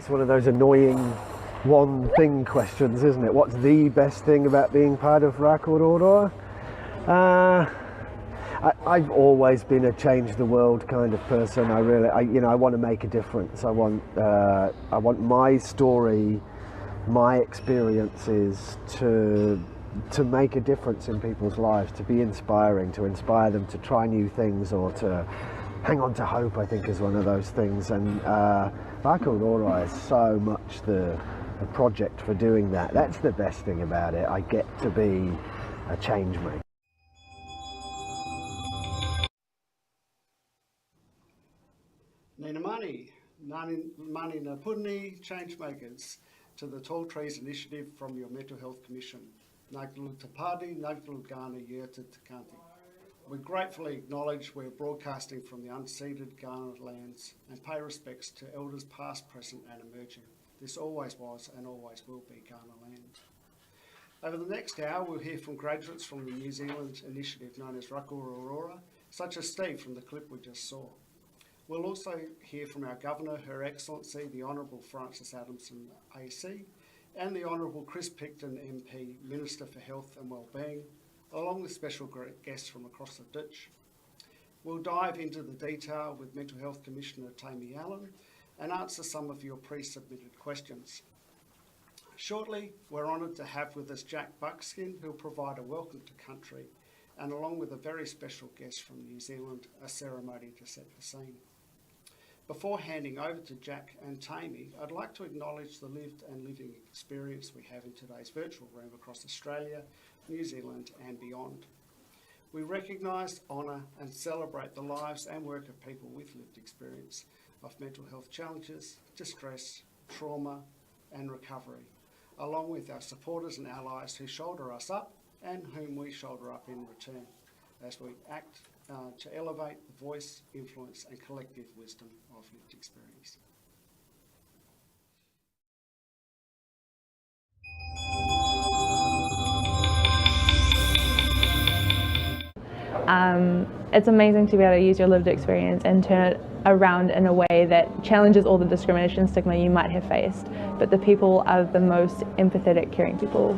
It's one of those annoying one thing questions, isn't it? What's the best thing about being part of Rakororo? I've always been a change the world kind of person. I want to make a difference. I want my story, my experiences to make a difference in people's lives, to be inspiring, to inspire them to try new things or to hang on to hope, I think is one of those things. And Rakororo is so much the project for doing that. That's the best thing about it. I get to be a change maker. Nina Mani, Mani Napuni, change makers, to the Tall Trees Initiative from your Mental Health Commission. Naglu Tapadi, Naglu Ghana Yerta Takanti. We gratefully acknowledge we're broadcasting from the unceded Ghana lands and pay respects to elders past, present and emerging. This always was and always will be Ghana land. Over the next hour, we'll hear from graduates from the New Zealand initiative known as Rakororo, such as Steve from the clip we just saw. We'll also hear from our Governor, Her Excellency, the Honourable Francis Adamson AC, and the Honourable Chris Picton MP, Minister for Health and Wellbeing, along with special guests from across the ditch. We'll dive into the detail with Mental Health Commissioner Taimi Allan and answer some of your pre-submitted questions. Shortly, we're honoured to have with us Jack Buckskin, who'll provide a welcome to country, and along with a very special guest from New Zealand, a ceremony to set the scene. Before handing over to Jack and Taimi, I'd like to acknowledge the lived and living experience we have in today's virtual room across Australia, New Zealand and beyond. We recognise, honour and celebrate the lives and work of people with lived experience of mental health challenges, distress, trauma and recovery, along with our supporters and allies who shoulder us up and whom we shoulder up in return as we act to elevate the voice, influence and collective wisdom of lived experience. It's amazing to be able to use your lived experience and turn it around in a way that challenges all the discrimination and stigma you might have faced, but the people are the most empathetic, caring people.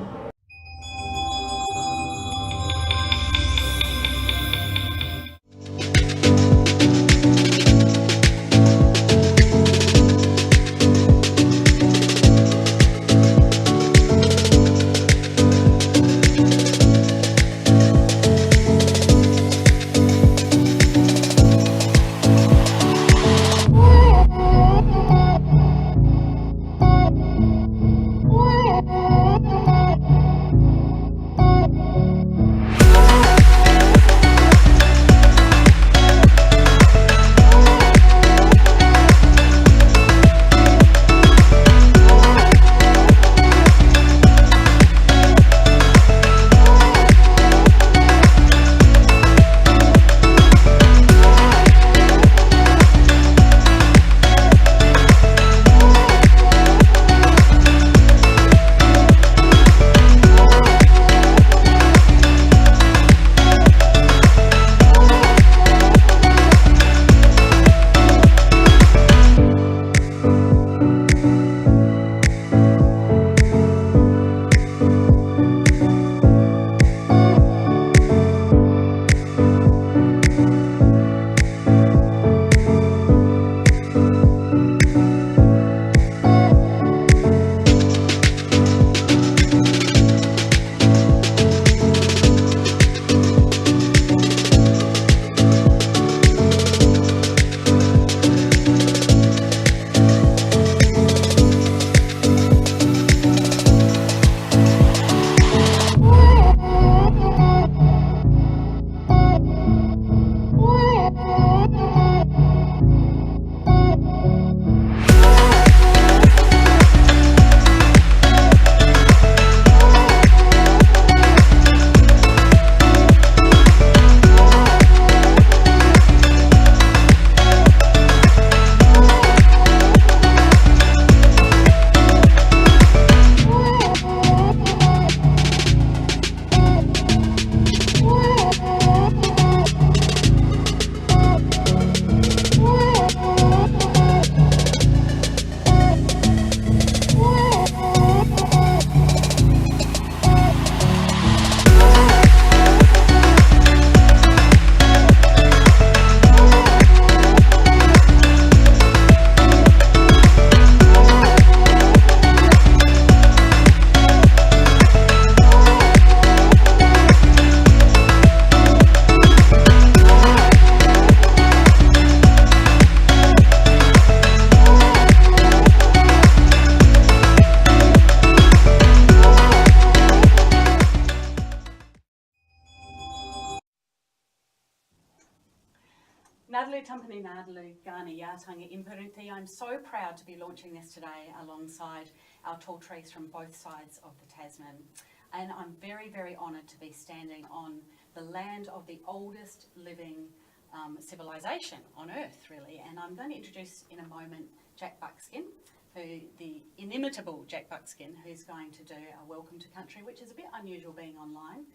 Ngadalu Tampani Ngadalu Gani Yatanga Imperuti. I'm so proud to be launching this today alongside our tall trees from both sides of the Tasman. And I'm very, very honoured to be standing on the land of the oldest living civilization on Earth, really. And I'm going to introduce in a moment Jack Buckskin, the inimitable Jack Buckskin, who's going to do a welcome to country, which is a bit unusual being online.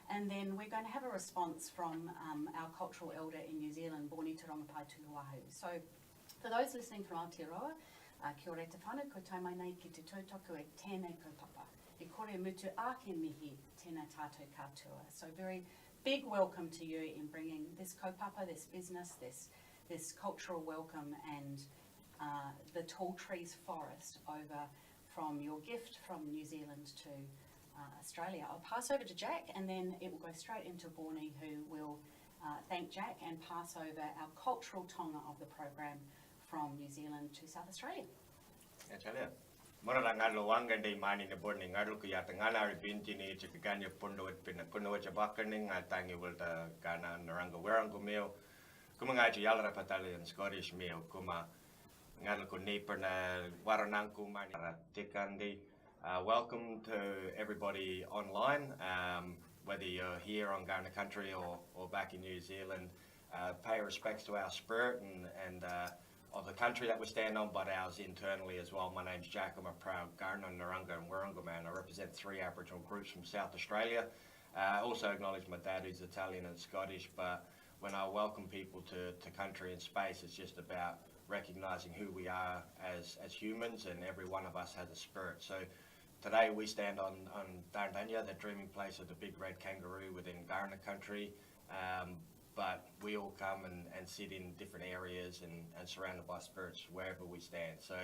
And then we're going to have a response from our cultural elder in New Zealand, Boni Tarongapai Tuhuahu. So for those listening from Aotearoa, kia ora te whānau, ko taimai nei ki te tautaku e tēnei kaupapa. I kore mutu ake mihi tēnei tātou katoa. So very big welcome to you in bringing this kaupapa, this business, this cultural welcome and the tall trees forest over from your gift from New Zealand to Australia. I'll pass over to Jack and then it will go straight into Bornie, who will thank Jack and pass over our cultural tonga of the program from New Zealand to South Australia. Mora ngalo wanga dei mani na Bornie ngalo ku yata ngana binti ni chikaganya punduat punduat chabakani ngatangi wilta kana naranga werango meal kuma ngaji yalra patali and Scottish meal kuma ngalo ku neper na waranangku mani tikandi. Welcome to everybody online, whether you're here on Kaurna country or back in New Zealand. Pay respects to our spirit and of the country that we stand on, but ours internally as well. My name's Jack. I'm a proud Kaurna, Narunga and Wurrunga man. I represent 3 Aboriginal groups from South Australia. I also acknowledge my dad who's Italian and Scottish, but when I welcome people to country and space, it's just about recognising who we are as humans, and every one of us has a spirit. So today we stand on Darndanya, the dreaming place of the big red kangaroo within Kaurna country, but we all come and sit in different areas and surrounded by spirits wherever we stand. So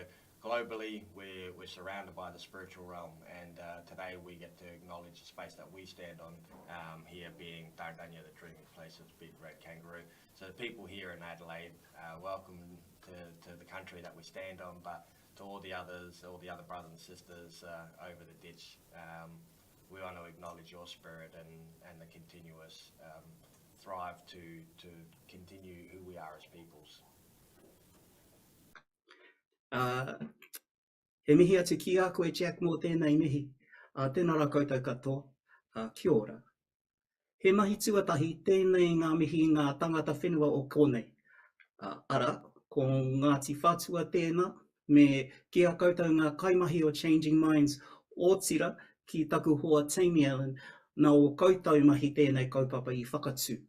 globally we're surrounded by the spiritual realm, and today we get to acknowledge the space that we stand on, here being Darndanya, the dreaming place of the big red kangaroo. So the people here in Adelaide, welcome to the country that we stand on, but to all the other brothers and sisters over the ditch, we want to acknowledge your spirit and the continuous thrive to continue who we are as peoples. He mihi atu ki a koe Jack mō tēnei mihi. Tēnā rā koutou katoa. Kia ora. He mahi tuatahi tēnei ngā mihi ngā tangata whenua o konei. Ara, ko Ngāti Whātua tēnā, me kia koutou ngā kaimahi o Changing Minds o tira ki taku hoa Taimi Allan, nā o koutou mahi tēnei kaupapa I whakatū.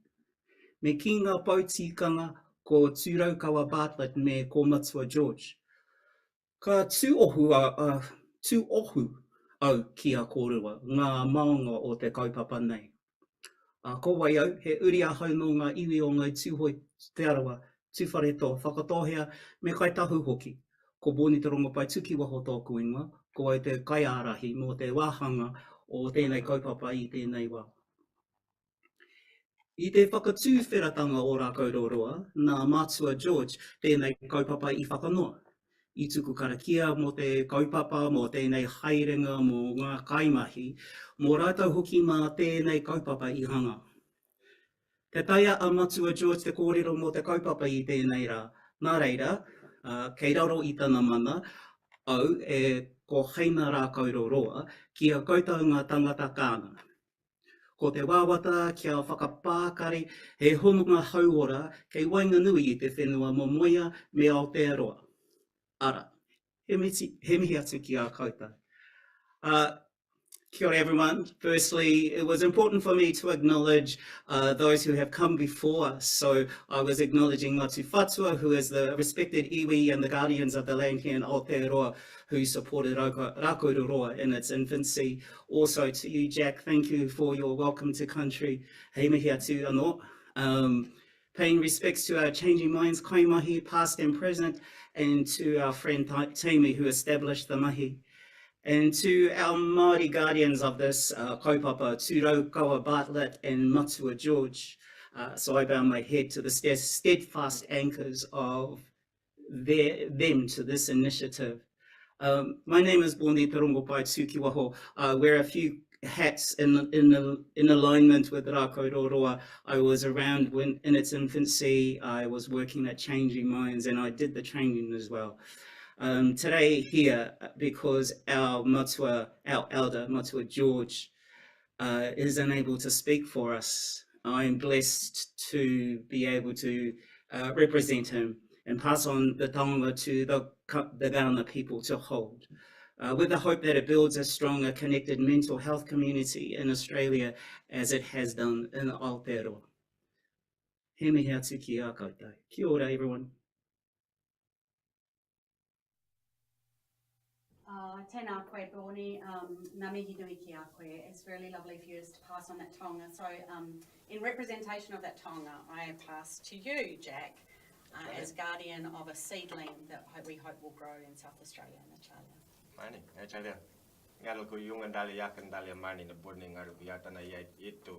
Me ki ngā pautikanga ko Tūraukawa Bartlett me ko Matua George. Ka tūohu au ki a kōrua, ngā maunga o te kaupapa nei. Ko wai au, he uri ahau no ngā iwi o ngā tūhoi te arawa, tūwhareto, whakatohea, me kai tahu hoki. Ko Boni Tarongapai tuki waho tōku ingoa, ko ai te kaiārahi mō te wāhanga o tēnei kaupapa I tēnei wā. I te whakatū wheratanga o rā kauroroa, nā Matua George, tēnei kaupapa I whakanoa. I tuku karakia mō te kaupapa, mō tēnei haerenga, mō ngā kaimahi, mō rātau hoki mā tēnei kaupapa I hanga. Te taia a Matua George te kōrero mō te kaupapa I tēnei rā. Nā reira, kei raro I tāna mana, au ko heina rā kauroroa ki a koutou ngā tangata kāna. Ko te wāwata kia whakapākari, he hononga hauora, kei wainganui I te whenua momoia me Aotearoa. Ara, he mihi atu ki a koutou. Kia ora everyone. Firstly, it was important for me to acknowledge those who have come before us. So I was acknowledging Ngāti Whātua, who is the respected iwi and the guardians of the land here in Aotearoa, who supported Rākauroroa in its infancy. Also to you, Jack, thank you for your welcome to country. Hei mihi atu anō. Paying respects to our Changing Minds kaimahi, past and present, and to our friend Taimi, who established the mahi. And to our Māori guardians of this kaupapa, Tūraukawa Bartlett and Matua George. So I bow my head to the steadfast anchors of them to this initiative. My name is Boni Tarongapai Tūkiwaho. We're a few hats in alignment with Rako Roroa. I was around when in its infancy. I was working at Changing Minds, and I did the training as well. Today here, because our elder, Matua George, is unable to speak for us, I'm blessed to be able to represent him and pass on the taonga to the Ghana people to hold, with the hope that it builds a stronger, connected mental health community in Australia as it has done in Aotearoa. He mihi atu ki a koutou. Kia ora, everyone. Tēnā koe, Bonnie. Ngā mihi nui ki a koe. It's really lovely for you to pass on that taonga. So, in representation of that taonga, I pass to you, Jack, as guardian of a seedling that we hope will grow in South Australia and Australia. Mani, Australia. Ngaru ko yung andali yakan dali mani na burning ngaru ko yata na itu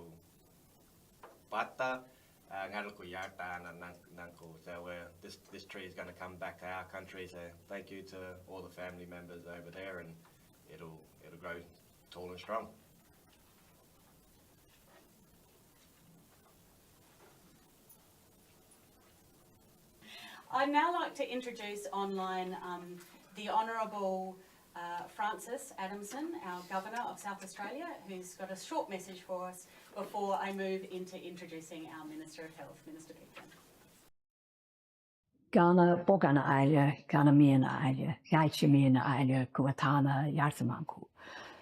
pata ngaru ko yata na nangko. So this tree is going to come back to our country. So thank you to all the family members over there, and it'll grow tall and strong. I'd now like to introduce online the Honourable Francis Adamson, our Governor of South Australia, who's got a short message for us before I move into introducing our Minister of Health, Minister Picton. Ghana Bogana Alia, Ghana Miana Alia, Yaichi Miana Alia, Kuatana, Yartamanku.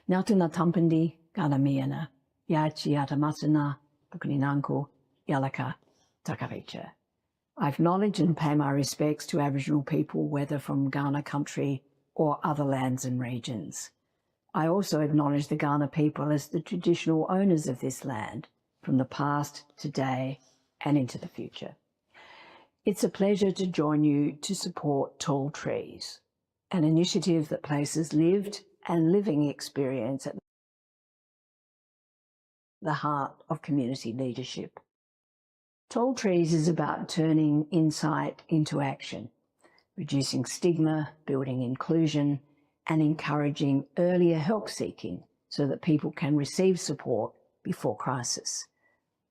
Natuna Tampandi, Ghana Miana, Yachi Yatamasana, Pukuninanku, Yalaka, Takaricha. I acknowledge and pay my respects to Aboriginal people, whether from Ghana country or other lands and regions. I also acknowledge the Ghana people as the traditional owners of this land, from the past, today, and into the future. It's a pleasure to join you to support Tall Trees, an initiative that places lived and living experience at the heart of community leadership. Tall Trees is about turning insight into action, reducing stigma, building inclusion, and encouraging earlier help seeking so that people can receive support before crisis.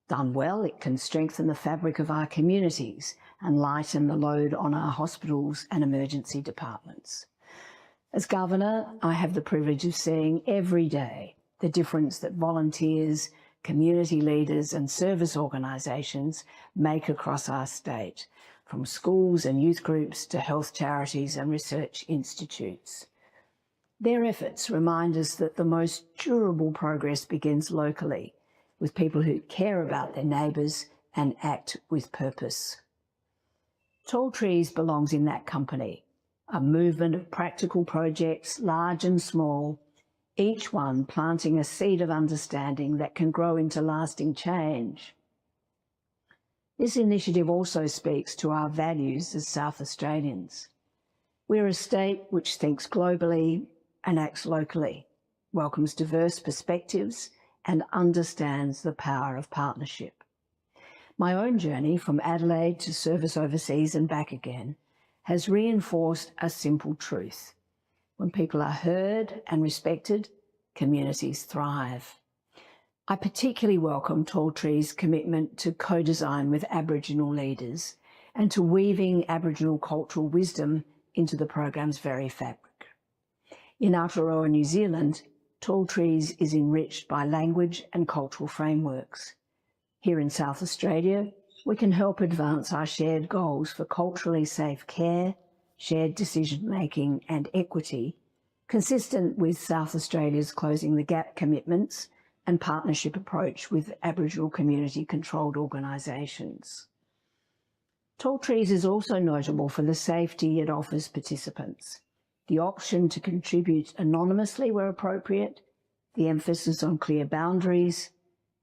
Done well, it can strengthen the fabric of our communities and lighten the load on our hospitals and emergency departments. As Governor, I have the privilege of seeing every day the difference that volunteers, community leaders and service organisations make across our state, from schools and youth groups to health charities and research institutes. Their efforts remind us that the most durable progress begins locally, with people who care about their neighbours and act with purpose. Tall Trees belongs in that company, a movement of practical projects, large and small, each one planting a seed of understanding that can grow into lasting change. This initiative also speaks to our values as South Australians. We're a state which thinks globally and acts locally, welcomes diverse perspectives, and understands the power of partnership. My own journey from Adelaide to service overseas and back again has reinforced a simple truth. When people are heard and respected, communities thrive. I particularly welcome Tall Trees' commitment to co-design with Aboriginal leaders and to weaving Aboriginal cultural wisdom into the program's very fabric. In Aotearoa, New Zealand, Tall Trees is enriched by language and cultural frameworks. Here in South Australia, we can help advance our shared goals for culturally safe care, shared decision-making and equity, consistent with South Australia's Closing the Gap commitments and partnership approach with Aboriginal community-controlled organisations. Tall Trees is also notable for the safety it offers participants, the option to contribute anonymously where appropriate, the emphasis on clear boundaries,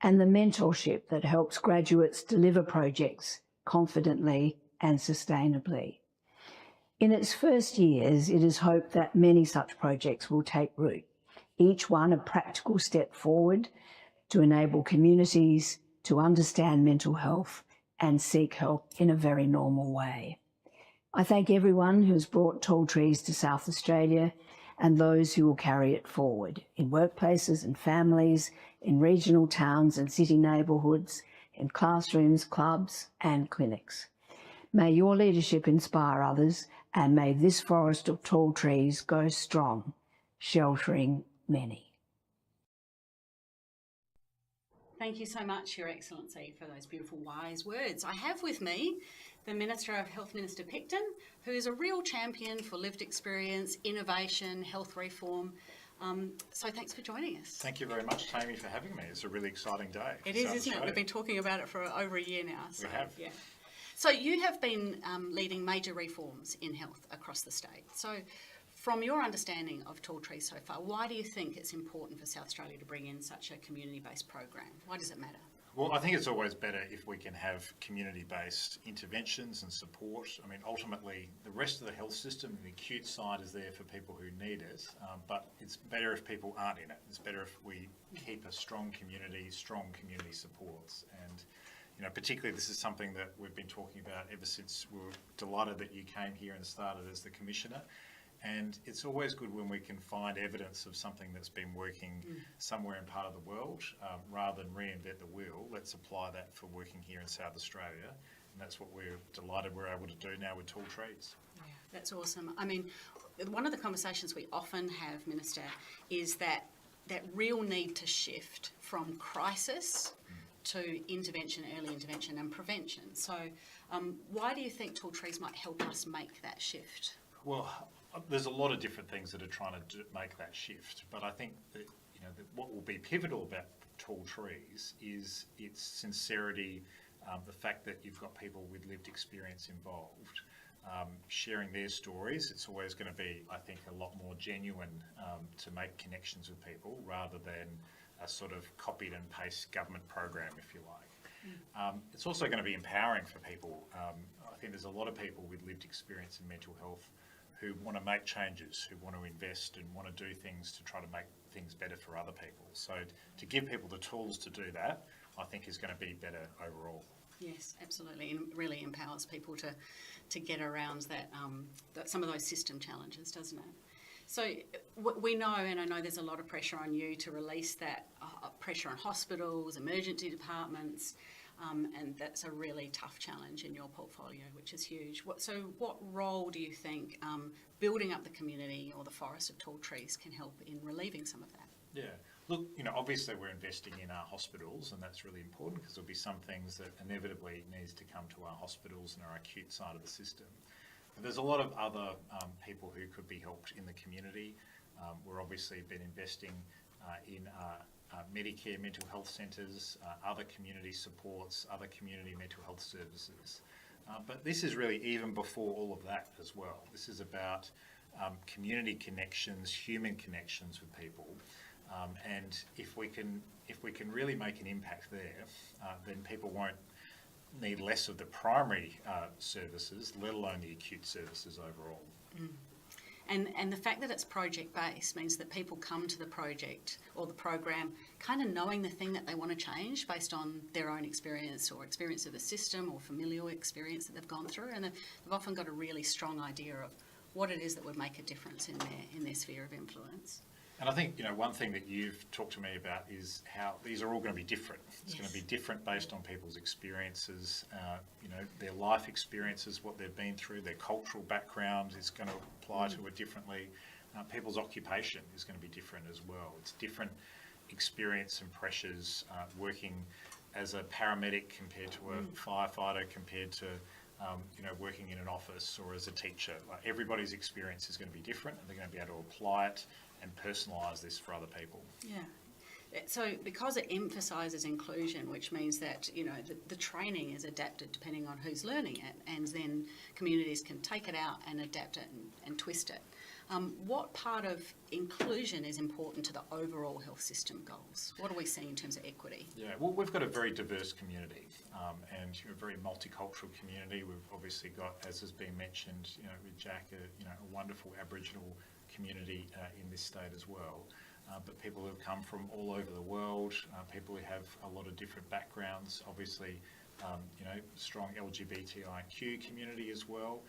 and the mentorship that helps graduates deliver projects confidently and sustainably. In its first years, it is hoped that many such projects will take root, each one a practical step forward to enable communities to understand mental health and seek help in a very normal way. I thank everyone who has brought Tall Trees to South Australia and those who will carry it forward in workplaces and families, in regional towns and city neighbourhoods, in classrooms, clubs and clinics. May your leadership inspire others, and may this forest of tall trees go strong, sheltering many. Thank you so much, Your Excellency, for those beautiful, wise words. I have with me the Minister of Health, Minister Picton, who is a real champion for lived experience, innovation, health reform. So thanks for joining us. Thank you very much, Taimi, for having me. It's a really exciting day. It is, isn't it? We've been talking about it for over a year now. So, we have. Yeah. So you have been leading major reforms in health across the state. So from your understanding of Tall Trees so far, why do you think it's important for South Australia to bring in such a community-based program? Why does it matter? Well, I think it's always better if we can have community-based interventions and support. I mean, ultimately, the rest of the health system, the acute side, is there for people who need it, but it's better if people aren't in it. It's better if we keep a strong community supports. And, you know, particularly this is something that we've been talking about ever since we were delighted that you came here and started as the Commissioner. And it's always good when we can find evidence of something that's been working somewhere in part of the world, rather than reinvent the wheel. Let's apply that for working here in South Australia. And that's what we're delighted we're able to do now with Tall Trees. Yeah, that's awesome. I mean, one of the conversations we often have, Minister, is that real need to shift from crisis to intervention, early intervention and prevention. So why do you think Tall Trees might help us make that shift? Well, there's a lot of different things that are trying to make that shift, but I think that, you know, that what will be pivotal about Tall Trees is its sincerity, the fact that you've got people with lived experience involved, sharing their stories. It's always going to be, I think, a lot more genuine to make connections with people rather than a sort of copied and paste government program, if you like. It's also going to be empowering for people. I think there's a lot of people with lived experience in mental health who want to make changes, who want to invest and want to do things to try to make things better for other people. So to give people the tools to do that, I think is going to be better overall. Yes, absolutely, and really empowers people to get around that some of those system challenges, doesn't it? So we know, and I know there's a lot of pressure on you to release that pressure on hospitals, emergency departments, and that's a really tough challenge in your portfolio, which is huge. So what role do you think building up the community or the forest of tall trees can help in relieving some of that? Yeah, look, you know, obviously we're investing in our hospitals, and that's really important because there'll be some things that inevitably needs to come to our hospitals and our acute side of the system. But there's a lot of other people who could be helped in the community. We're obviously been investing in Medicare mental health centres, other community supports, other community mental health services. But this is really even before all of that as well. This is about community connections, human connections with people. And if we can really make an impact there, then people won't need less of the primary services, let alone the acute services overall. Mm. And the fact that it's project-based means that people come to the project or the program kind of knowing the thing that they want to change based on their own experience or experience of the system or familial experience that they've gone through, and they've often got a really strong idea of what it is that would make a difference in their sphere of influence. And I think, you know, one thing that you've talked to me about is how these are all going to be different. It's going to be different based on people's experiences, you know, their life experiences, what they've been through, their cultural background is going to apply to it differently. People's occupation is going to be different as well. It's different experience and pressures working as a paramedic compared to a firefighter compared to you know, working in an office or as a teacher. Like, everybody's experience is going to be different, and they're going to be able to apply it and personalise this for other people. Yeah. So because it emphasises inclusion, which means that, you know, the training is adapted depending on who's learning it, and then communities can take it out and adapt it and twist it. What part of inclusion is important to the overall health system goals? What are we seeing in terms of equity? Yeah, well, we've got a very diverse community and a very multicultural community. We've obviously got, as has been mentioned, you know, with Jack, a wonderful Aboriginal community in this state as well. But people who have come from all over the world, people who have a lot of different backgrounds, obviously, you know, strong LGBTIQ community as well.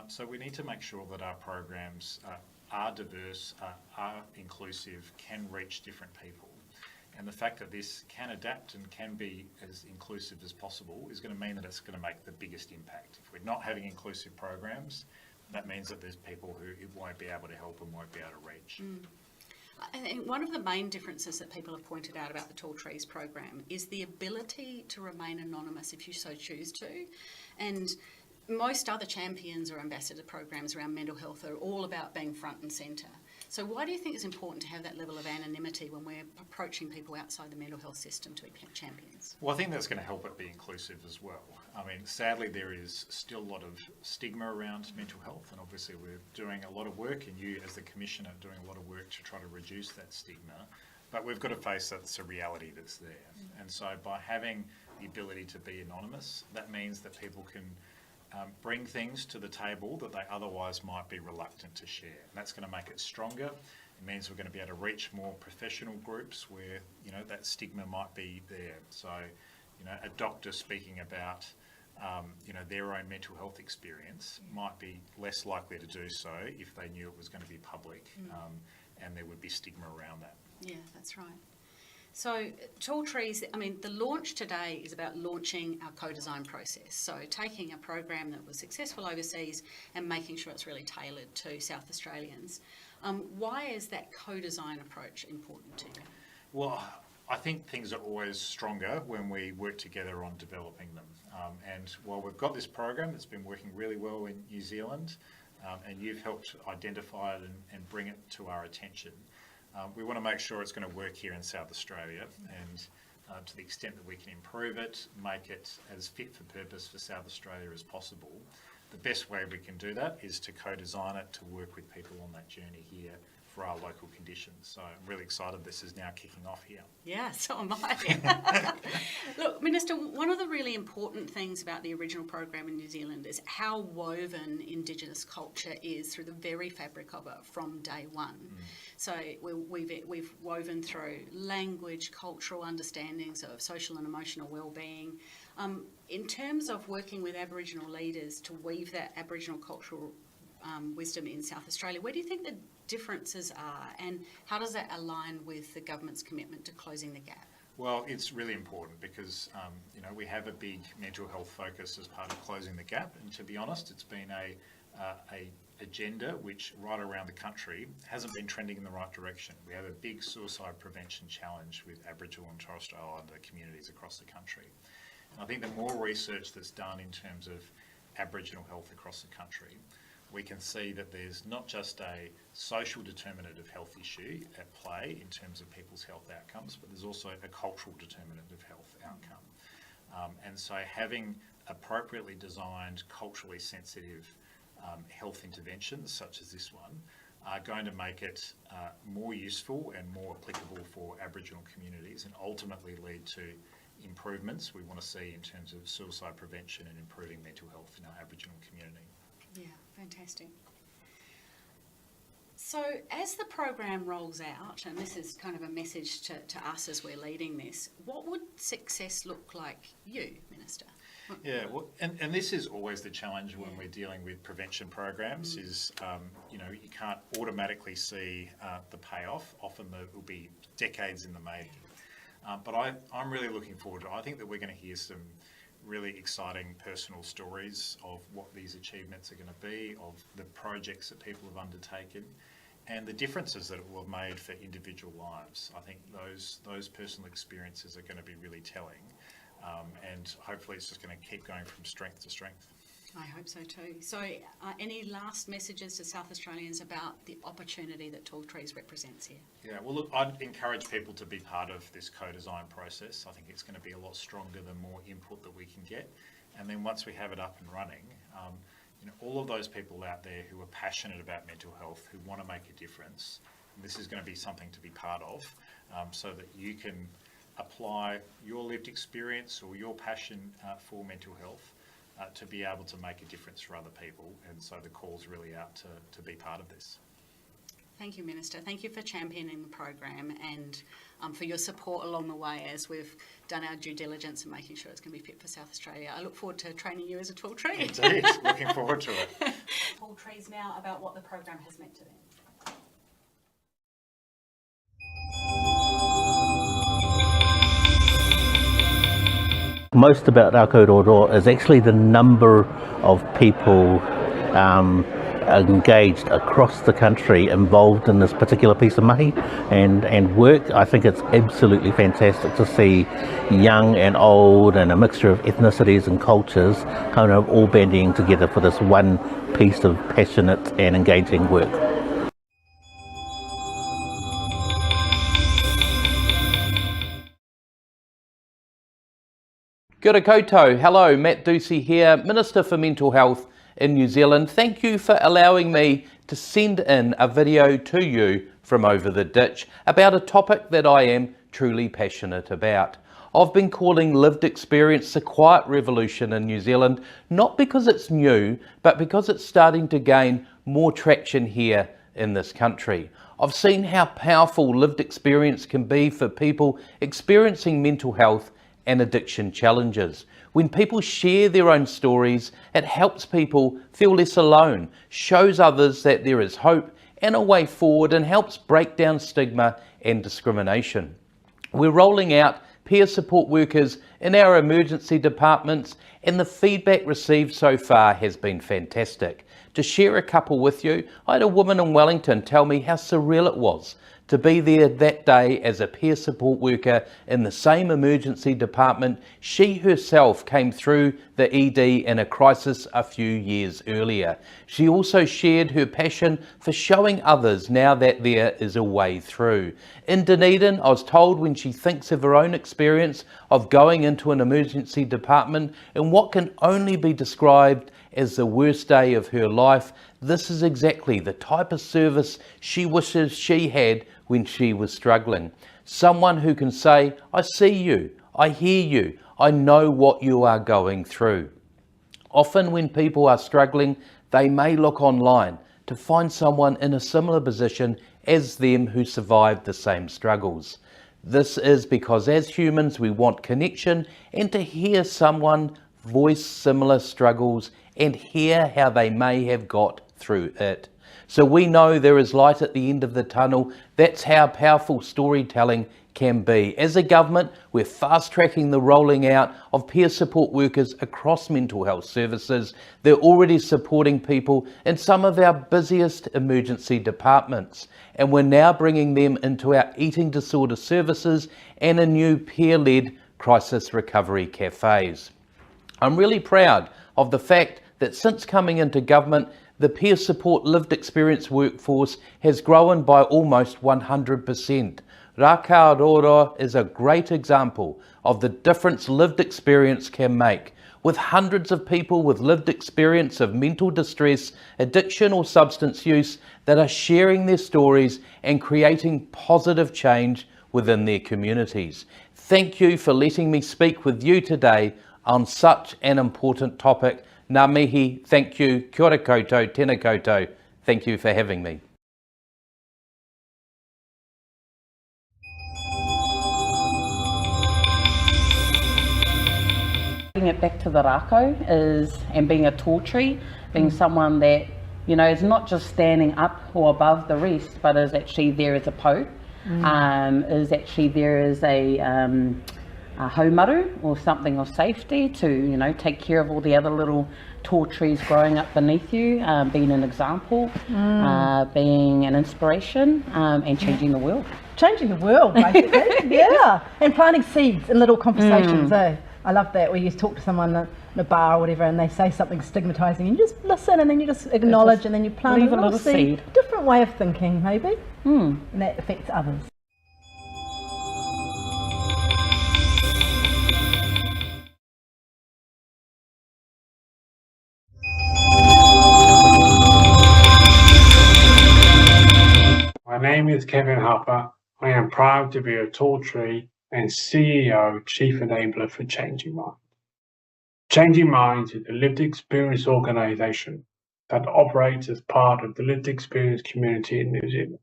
So we need to make sure that our programs are diverse, are inclusive, can reach different people. And the fact that this can adapt and can be as inclusive as possible is going to mean that it's going to make the biggest impact. If we're not having inclusive programs, that means that there's people who it won't be able to help and won't be able to reach. I think one of the main differences that people have pointed out about the Tall Trees program is the ability to remain anonymous if you so choose to. And most other champions or ambassador programs around mental health are all about being front and centre. So why do you think it's important to have that level of anonymity when we're approaching people outside the mental health system to be champions? Well, I think that's going to help it be inclusive as well. I mean, sadly, there is still a lot of stigma around mental health, and obviously we're doing a lot of work, and you as the Commissioner are doing a lot of work to try to reduce that stigma. But we've got to face that it's a reality that's there. And so by having the ability to be anonymous, that means that people can bring things to the table that they otherwise might be reluctant to share. And that's going to make it stronger. It means we're going to be able to reach more professional groups where, you know, that stigma might be there. So, you know, a doctor speaking about, you know, their own mental health experience might be less likely to do so if they knew it was going to be public, and there would be stigma around that. Yeah, that's right. So Tall Trees, I mean, the launch today is about launching our co-design process. So taking a program that was successful overseas and making sure it's really tailored to South Australians. Why is that co-design approach important to you? Well, I think things are always stronger when we work together on developing them. And while we've got this program that's been working really well in New Zealand, and you've helped identify it and bring it to our attention, we want to make sure it's going to work here in South Australia, and to the extent that we can improve it, make it as fit for purpose for South Australia as possible. The best way we can do that is to co-design it, to work with people on that journey here for our local conditions. So I'm really excited this is now kicking off here. Yeah, so am I. Look, Minister, one of the really important things about the original program in New Zealand is how woven Indigenous culture is through the very fabric of it from day one. So we've woven through language, cultural understandings of social and emotional well-being. In terms of working with Aboriginal leaders to weave that Aboriginal cultural wisdom in South Australia, where do you think the differences are, and how does that align with the government's commitment to closing the gap? Well, it's really important because you know, we have a big mental health focus as part of closing the gap, and to be honest, it's been a agenda which right around the country hasn't been trending in the right direction. We have a big suicide prevention challenge with Aboriginal and Torres Strait Islander communities across the country. And I think the more research that's done in terms of Aboriginal health across the country, we can see that there's not just a social determinant of health issue at play in terms of people's health outcomes, but there's also a cultural determinant of health outcome. And so having appropriately designed, culturally sensitive health interventions such as this one are going to make it more useful and more applicable for Aboriginal communities, and ultimately lead to improvements we want to see in terms of suicide prevention and improving mental health in our Aboriginal community. Yeah, fantastic. So as the program rolls out, and this is kind of a message to us as we're leading this, what would success look like you, Minister? Yeah, well, and this is always the challenge when we're dealing with prevention programs is, you know, you can't automatically see the payoff. Often it will be decades in the making. But I'm really looking forward to it. I think that we're going to hear some really exciting personal stories of what these achievements are going to be, of the projects that people have undertaken, and the differences that it will have made for individual lives. I think those personal experiences are going to be really telling, and hopefully it's just going to keep going from strength to strength. I hope so too. So any last messages to South Australians about the opportunity that Tall Trees represents here? Yeah, well look, I'd encourage people to be part of this co-design process. I think it's going to be a lot stronger the more input that we can get. And then once we have it up and running, you know, all of those people out there who are passionate about mental health, who want to make a difference, this is going to be something to be part of, so that you can apply your lived experience or your passion for mental health to be able to make a difference for other people. And so the call's really out to be part of this. Thank you, Minister. Thank you for championing the program and for your support along the way as we've done our due diligence and making sure it's going to be fit for South Australia. I look forward to training you as a tall tree. Indeed, looking forward to it. Tall Trees now about what the program has meant to them. Most about Aotearoa is actually the number of people engaged across the country involved in this particular piece of mahi and work. I think it's absolutely fantastic to see young and old and a mixture of ethnicities and cultures kind of all banding together for this one piece of passionate and engaging work. Kia ora koutou. Hello, Matt Ducey here, Minister for Mental Health in New Zealand. Thank you for allowing me to send in a video to you from over the ditch about a topic that I am truly passionate about. I've been calling lived experience the quiet revolution in New Zealand, not because it's new, but because it's starting to gain more traction here in this country. I've seen how powerful lived experience can be for people experiencing mental health and addiction challenges. When people share their own stories, it helps people feel less alone, shows others that there is hope and a way forward, and helps break down stigma and discrimination. We're rolling out peer support workers in our emergency departments, and the feedback received so far has been fantastic. To share a couple with you, I had a woman in Wellington tell me how surreal it was to be there that day as a peer support worker in the same emergency department. She herself came through the ED in a crisis a few years earlier. She also shared her passion for showing others now that there is a way through. In Dunedin, I was told when she thinks of her own experience of going into an emergency department in what can only be described as the worst day of her life, this is exactly the type of service she wishes she had when she was struggling. Someone who can say, I see you, I hear you, I know what you are going through. Often when people are struggling, they may look online to find someone in a similar position as them who survived the same struggles. This is because as humans we want connection and to hear someone voice similar struggles and hear how they may have got through it. So we know there is light at the end of the tunnel. That's how powerful storytelling can be. As a government, we're fast-tracking the rolling out of peer support workers across mental health services. They're already supporting people in some of our busiest emergency departments. And we're now bringing them into our eating disorder services and a new peer-led crisis recovery cafes. I'm really proud of the fact that since coming into government, the peer support lived experience workforce has grown by almost 100%. Aotearoa is a great example of the difference lived experience can make, with hundreds of people with lived experience of mental distress, addiction or substance use that are sharing their stories and creating positive change within their communities. Thank you for letting me speak with you today on such an important topic. Ngā mihi, thank you, kia ora koutou, tēnā koutou, thank you for having me. Bring it back to the rākau is, and being a tōtri, being someone that, you know, is not just standing up or above the rest, but is actually there as a pou, is actually there as a haumaru or something of safety to, you know, take care of all the other little tōtris growing up beneath you, being an example, being an inspiration, and changing the world. Changing the world, basically. Yeah, and planting seeds in little conversations. I love that, where you talk to someone in a bar or whatever and they say something stigmatising and you just listen and then you just acknowledge and then you plant a little seed. Different way of thinking, maybe, and that affects others. My name is Kevin Harper. I am proud to be a tall-tree and CEO Chief Enabler for Changing Minds. Changing Minds is a lived experience organisation that operates as part of the lived experience community in New Zealand.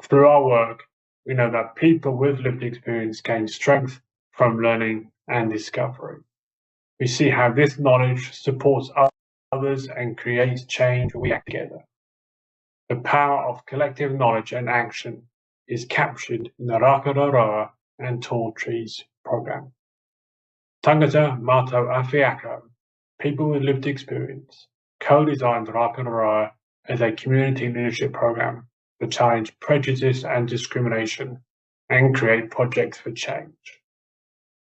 Through our work, we know that people with lived experience gain strength from learning and discovery. We see how this knowledge supports others and creates change when we act together. The power of collective knowledge and action is captured in the Aotearoa and Tall Trees program. Tangata Mato Awhiako, people with lived experience, co-designed Rākanaroa as a community leadership program to challenge prejudice and discrimination and create projects for change.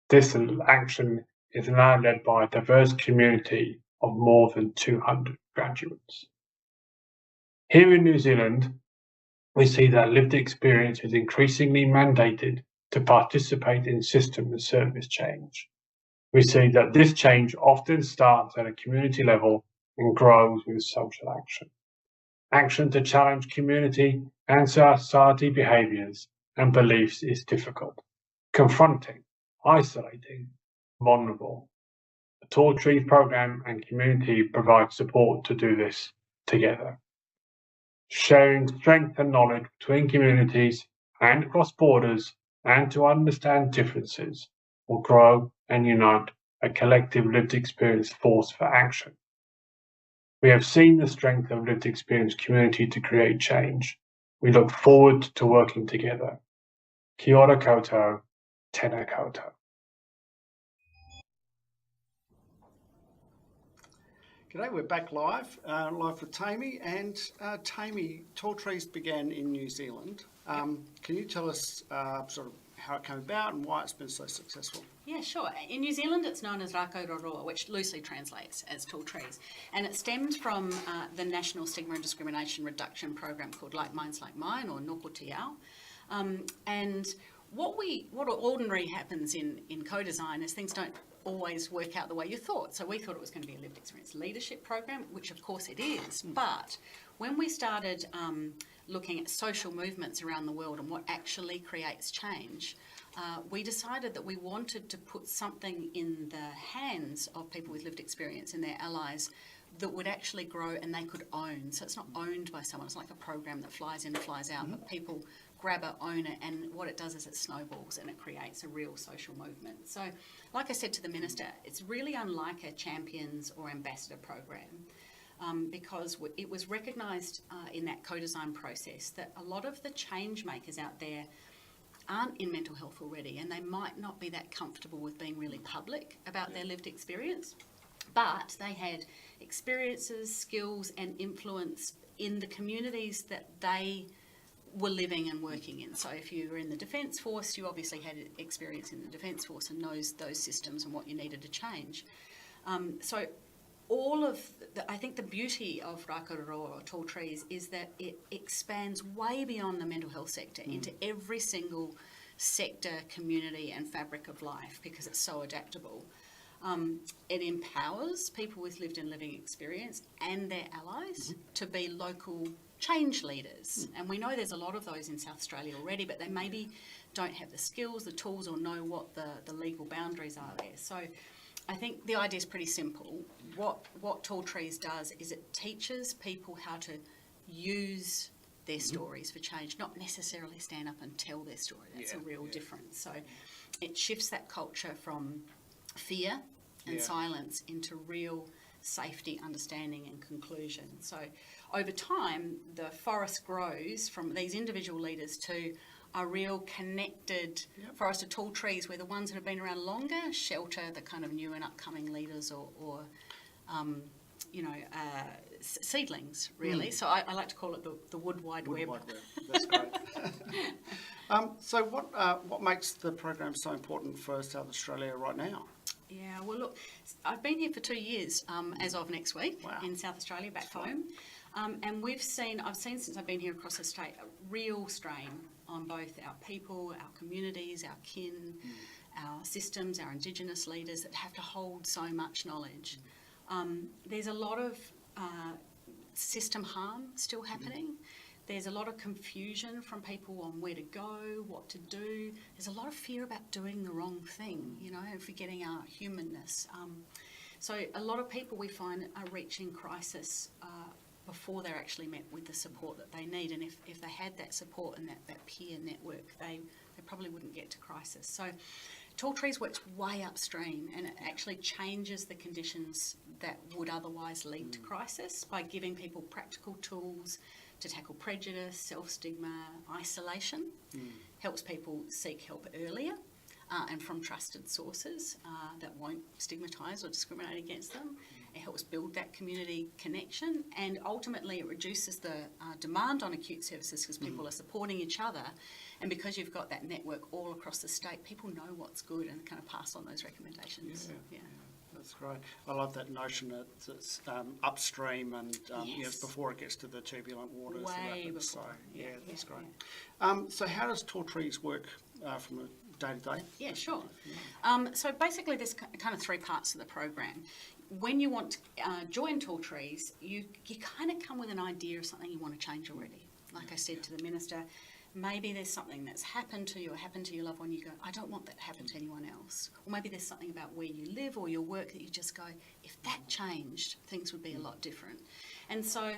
This action is now led by a diverse community of more than 200 graduates. Here in New Zealand, we see that lived experience is increasingly mandated to participate in system and service change. We see that this change often starts at a community level and grows with social action. Action to challenge community and society behaviours and beliefs is difficult, confronting, isolating, vulnerable. The Tall Trees Programme and community provide support to do this together. Sharing strength and knowledge between communities and across borders and to understand differences will grow and unite a collective lived experience force for action. We have seen the strength of lived experience community to create change. We look forward to working together. Kia ora koutou, tēnā koutou. G'day, we're back live with Taimi. And Taimi, Tall Trees began in New Zealand. Can you tell us sort of how it came about and why it's been so successful? Yeah, sure. In New Zealand, it's known as Rākau, which loosely translates as Tall Trees. And it stemmed from the National Stigma and Discrimination Reduction Program called Like Minds Like Mine, or Noko Te Ao. And what ordinary happens in co-design is things don't always work out the way you thought. So we thought it was going to be a lived experience leadership program, which of course it is. But when we started looking at social movements around the world and what actually creates change, we decided that we wanted to put something in the hands of people with lived experience and their allies that would actually grow and they could own. So it's not owned by someone, it's like a program that flies in, flies out, but people grab it, own it, and what it does is it snowballs and it creates a real social movement. So like I said to the Minister, it's really unlike a Champions or Ambassador program. Because it was recognised in that co-design process that a lot of the change makers out there aren't in mental health already, and they might not be that comfortable with being really public about their lived experience, but they had experiences, skills and influence in the communities that they were living and working in. So if you were in the Defence Force, you obviously had experience in the Defence Force and knows those systems and what you needed to change. So all of I think the beauty of Rākau or Tall Trees is that it expands way beyond the mental health sector into every single sector, community and fabric of life because it's so adaptable. It empowers people with lived and living experience and their allies to be local change leaders. And we know there's a lot of those in South Australia already, but they maybe don't have the skills, the tools or know what the legal boundaries are there. So I think the idea is pretty simple. What Tall Trees does is it teaches people how to use their stories for change, not necessarily stand up and tell their story. That's a real difference. So it shifts that culture from fear and silence into real safety, understanding and conclusion. So over time, the forest grows from these individual leaders to a real connected forest of tall trees where the ones that have been around longer shelter the kind of new and upcoming leaders or seedlings, really. So I like to call it the wood wide web. That's great. So what makes the program so important for South Australia right now? Yeah, well, look, I've been here for 2 years as of next week in South Australia, back home. And I've seen since I've been here across the state, a real strain on both our people, our communities, our kin, our systems, our Indigenous leaders that have to hold so much knowledge. There's a lot of system harm still happening. There's a lot of confusion from people on where to go, what to do. There's a lot of fear about doing the wrong thing, and forgetting our humanness. So a lot of people we find are reaching crisis before they're actually met with the support that they need. And if they had that support and that peer network, they probably wouldn't get to crisis. So Tall Trees works way upstream and it actually changes the conditions that would otherwise lead to crisis by giving people practical tools to tackle prejudice, self-stigma, isolation, helps people seek help earlier, and from trusted sources that won't stigmatise or discriminate against them. It helps build that community connection, and ultimately it reduces the demand on acute services because people are supporting each other, and because you've got that network all across the state, people know what's good and kind of pass on those recommendations. Yeah. That's great. I love that notion that it's upstream and yes, before it gets to the turbulent waters. Way before. So, that's great. So how does Tall-Trees work from a day-to-day? Yeah, sure. So basically there's kind of three parts to the program. When you want to join Tall-Trees, you kind of come with an idea of something you want to change already. Like I said to the Minister, maybe there's something that's happened to you or happened to your loved one, you go, I don't want that to happen to anyone else. Or maybe there's something about where you live or your work that you just go, if that changed, things would be a lot different. And so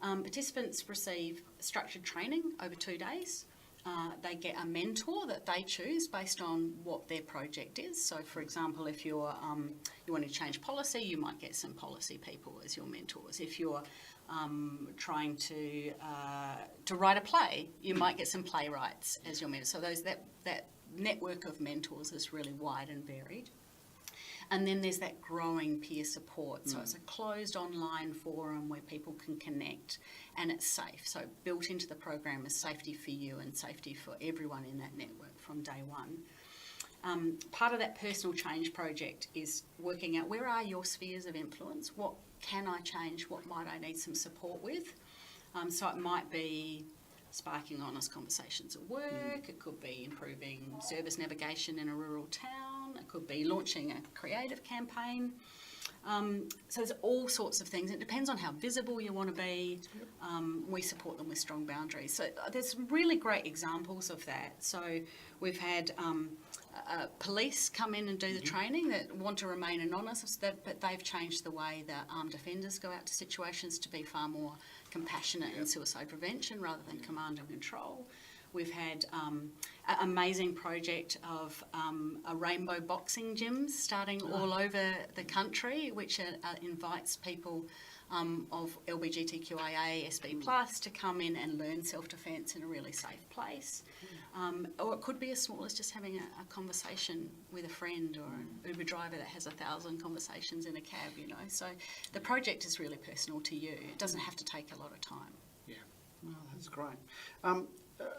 participants receive structured training over 2 days. They get a mentor that they choose based on what their project is. So, for example, if you're you want to change policy, you might get some policy people as your mentors. If you're trying to write a play, you might get some playwrights as your mentors. So that network of mentors is really wide and varied. And then there's that growing peer support. So it's a closed online forum where people can connect and it's safe. So built into the program is safety for you and safety for everyone in that network from day one. Part of that personal change project is working out where are your spheres of influence? What can I change? What might I need some support with? So it might be sparking honest conversations at work. It could be improving service navigation in a rural town. It could be launching a creative campaign. So there's all sorts of things. It depends on how visible you want to be. We support them with strong boundaries. So there's some really great examples of that. So we've had police come in and do the training that want to remain anonymous, but they've changed the way that armed offenders go out to situations to be far more compassionate in suicide prevention rather than command and control. We've had an amazing project of a rainbow boxing gyms starting all over the country, which invites people of LGBTQIA, SB+, to come in and learn self-defence in a really safe place. Or it could be as small as just having a conversation with a friend or an Uber driver that has 1,000 conversations in a cab, you know. So the project is really personal to you. It doesn't have to take a lot of time. Yeah, well, that's great.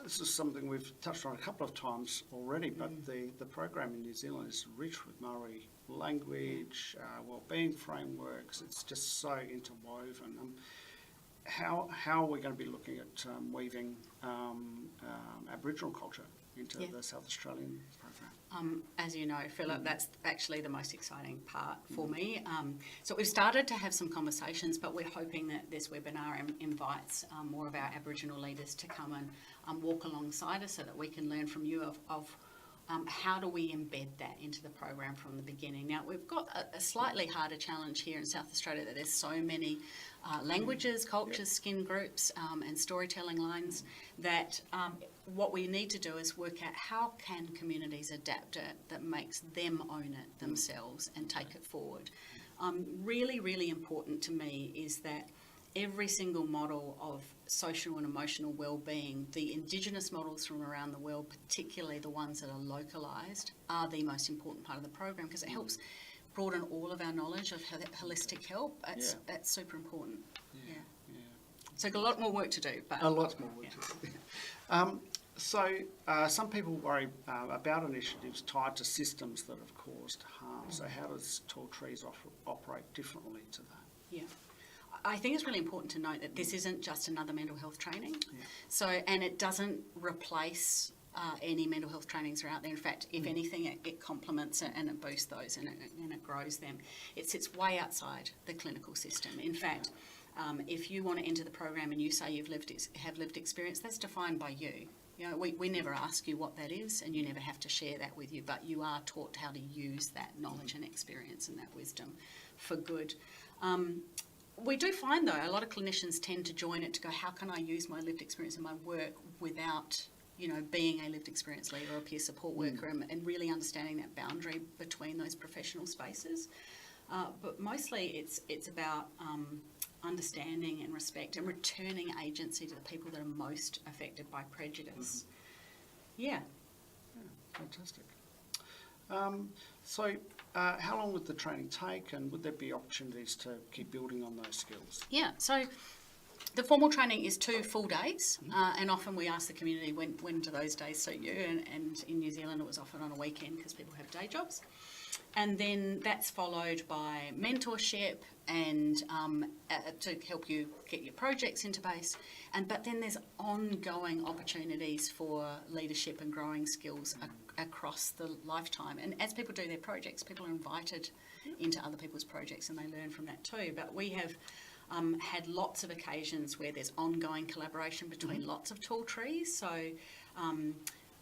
This is something we've touched on a couple of times already, but the program in New Zealand is rich with Maori language, wellbeing frameworks. It's just so interwoven. How are we going to be looking at weaving Aboriginal culture into the South Australian program? As you know, Philip, that's actually the most exciting part for me. So we've started to have some conversations, but we're hoping that this webinar invites more of our Aboriginal leaders to come and walk alongside us so that we can learn from you of how do we embed that into the program from the beginning. Now, we've got a slightly harder challenge here in South Australia that there's so many languages, cultures, skin groups and storytelling lines that what we need to do is work out how can communities adapt it that makes them own it themselves and take it forward. Really, really important to me is that every single model of social and emotional well-being, the Indigenous models from around the world, particularly the ones that are localised, are the most important part of the program because it helps broaden all of our knowledge of holistic health. That's super important. Yeah. So a lot more work to do. But a lot more work to do. So some people worry about initiatives tied to systems that have caused harm. So how does Tall-Trees operate differently to that? Yeah. I think it's really important to note that this isn't just another mental health training. So, and it doesn't replace any mental health trainings that are out there. In fact, if anything, it complements it and it boosts those and it grows them. It sits way outside the clinical system. In fact, if you want to enter the program and you say you've have lived experience, that's defined by you. You know, we never ask you what that is and you never have to share that with you, but you are taught how to use that knowledge and experience and that wisdom for good. We do find, though, a lot of clinicians tend to join it to go, how can I use my lived experience in my work without, you know, being a lived experience leader or a peer support worker and really understanding that boundary between those professional spaces. But mostly it's about understanding and respect and returning agency to the people that are most affected by prejudice. Yeah. Fantastic. So how long would the training take, and would there be opportunities to keep building on those skills? Yeah, so the formal training is 2 full days, and often we ask the community when do those days suit you, and in New Zealand it was often on a weekend because people have day jobs. And then that's followed by mentorship and to help you get your projects into base. But then there's ongoing opportunities for leadership and growing skills across the lifetime. And as people do their projects, people are invited into other people's projects and they learn from that too. But we have had lots of occasions where there's ongoing collaboration between lots of tall trees. So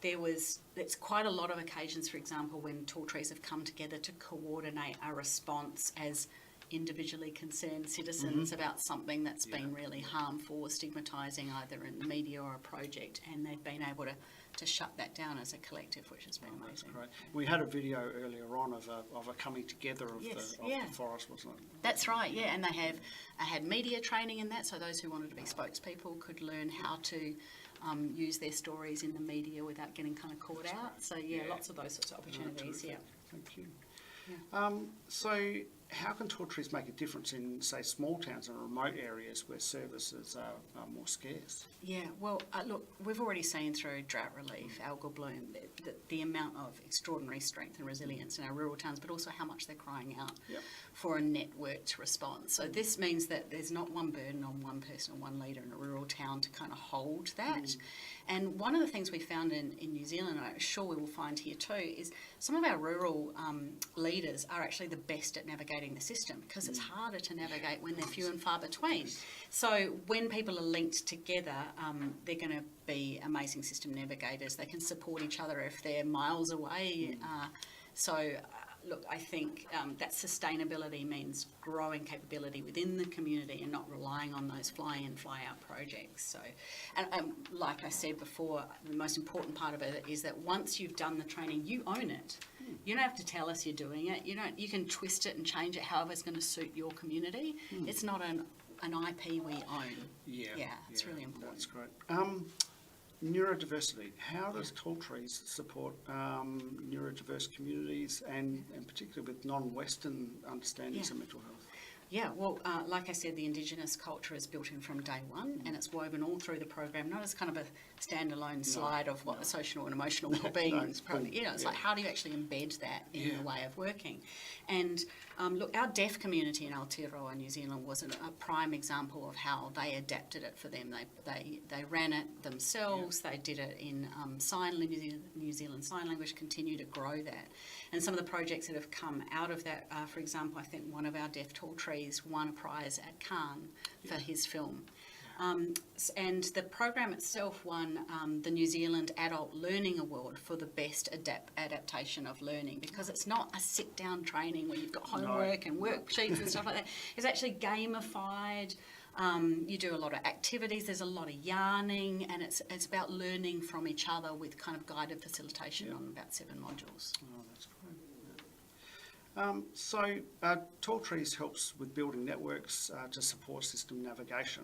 there's quite a lot of occasions, for example, when tall trees have come together to coordinate a response as individually concerned citizens about something that's been really harmful or stigmatising either in the media or a project, and they've been able to shut that down as a collective, which has been amazing. Great. We had a video earlier on of a coming together of the forest, wasn't it? That's right, yeah, and I had media training in that, so those who wanted to be spokespeople could learn how to use their stories in the media without getting kind of caught out. So lots of those sorts of opportunities. Thank you. Yeah. So how can tall trees make a difference in, say, small towns and remote areas where services are more scarce? Yeah, well, look, we've already seen through drought relief, algal bloom, the amount of extraordinary strength and resilience in our rural towns, but also how much they're crying out for a networked response. So this means that there's not one burden on one person or one leader in a rural town to kind of hold that. And one of the things we found in New Zealand, and I'm sure we will find here too, is some of our rural leaders are actually the best at navigating the system, because it's harder to navigate when they're few and far between. So when people are linked together, they're going to be amazing system navigators. They can support each other if they're miles away. Look, I think that sustainability means growing capability within the community and not relying on those fly-in, fly-out projects. So, and like I said before, the most important part of it is that once you've done the training, you own it. You don't have to tell us you're doing it. You can twist it and change it however it's going to suit your community. It's not an IP we own. It's really important. That's great. Neurodiversity. How does Tall Trees support neurodiverse communities and particularly with non-Western understandings of mental health? Yeah, well, like I said, the Indigenous culture is built in from day one, and it's woven all through the program, not as kind of a standalone slide of what the social and emotional well-being is. It's like, how do you actually embed that in the way of working? And look, our deaf community in Aotearoa, New Zealand, was a prime example of how they adapted it for them. They ran it themselves. They did it in New Zealand Sign Language, continue to grow that. And some of the projects that have come out of that, for example, I think one of our deaf tall trees won a prize at Cannes for his film. And the program itself won the New Zealand Adult Learning Award for the best adaptation of learning, because it's not a sit-down training where you've got homework and worksheets and stuff like that. It's actually gamified. You do a lot of activities, there's a lot of yarning, and it's about learning from each other with kind of guided facilitation on about 7 modules. Oh, that's great. Tall Trees helps with building networks to support system navigation,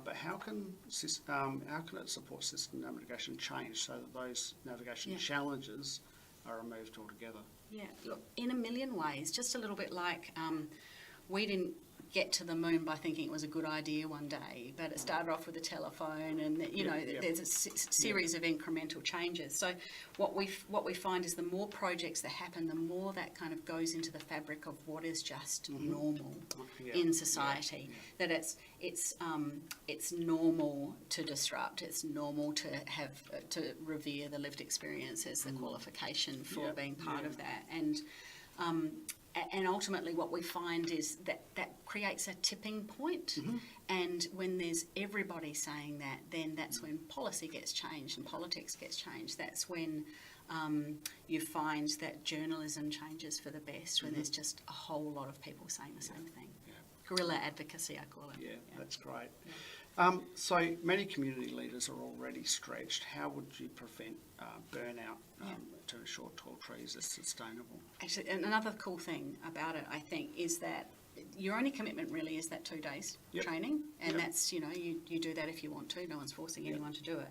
but how can it support system navigation change so that those navigation challenges are removed altogether? Yeah, look, in a million ways, just a little bit like we didn't get to the moon by thinking it was a good idea one day, but it started off with a telephone, and there's a series of incremental changes. So what we find is the more projects that happen, the more that kind of goes into the fabric of what is just normal in society. That it's normal to disrupt. It's normal to have to revere the lived experience as the qualification for being part of that. And ultimately what we find is that creates a tipping point. And when there's everybody saying that, then that's when policy gets changed and politics gets changed. That's when you find that journalism changes for the best, when there's just a whole lot of people saying the same thing. Guerrilla advocacy, I call it. Yeah, that's great. So many community leaders are already stretched. How would you prevent burnout to ensure Tall Trees is sustainable? Actually, and another cool thing about it, I think, is that your only commitment really is that 2 days training, and that's, you do that if you want to. No one's forcing anyone to do it.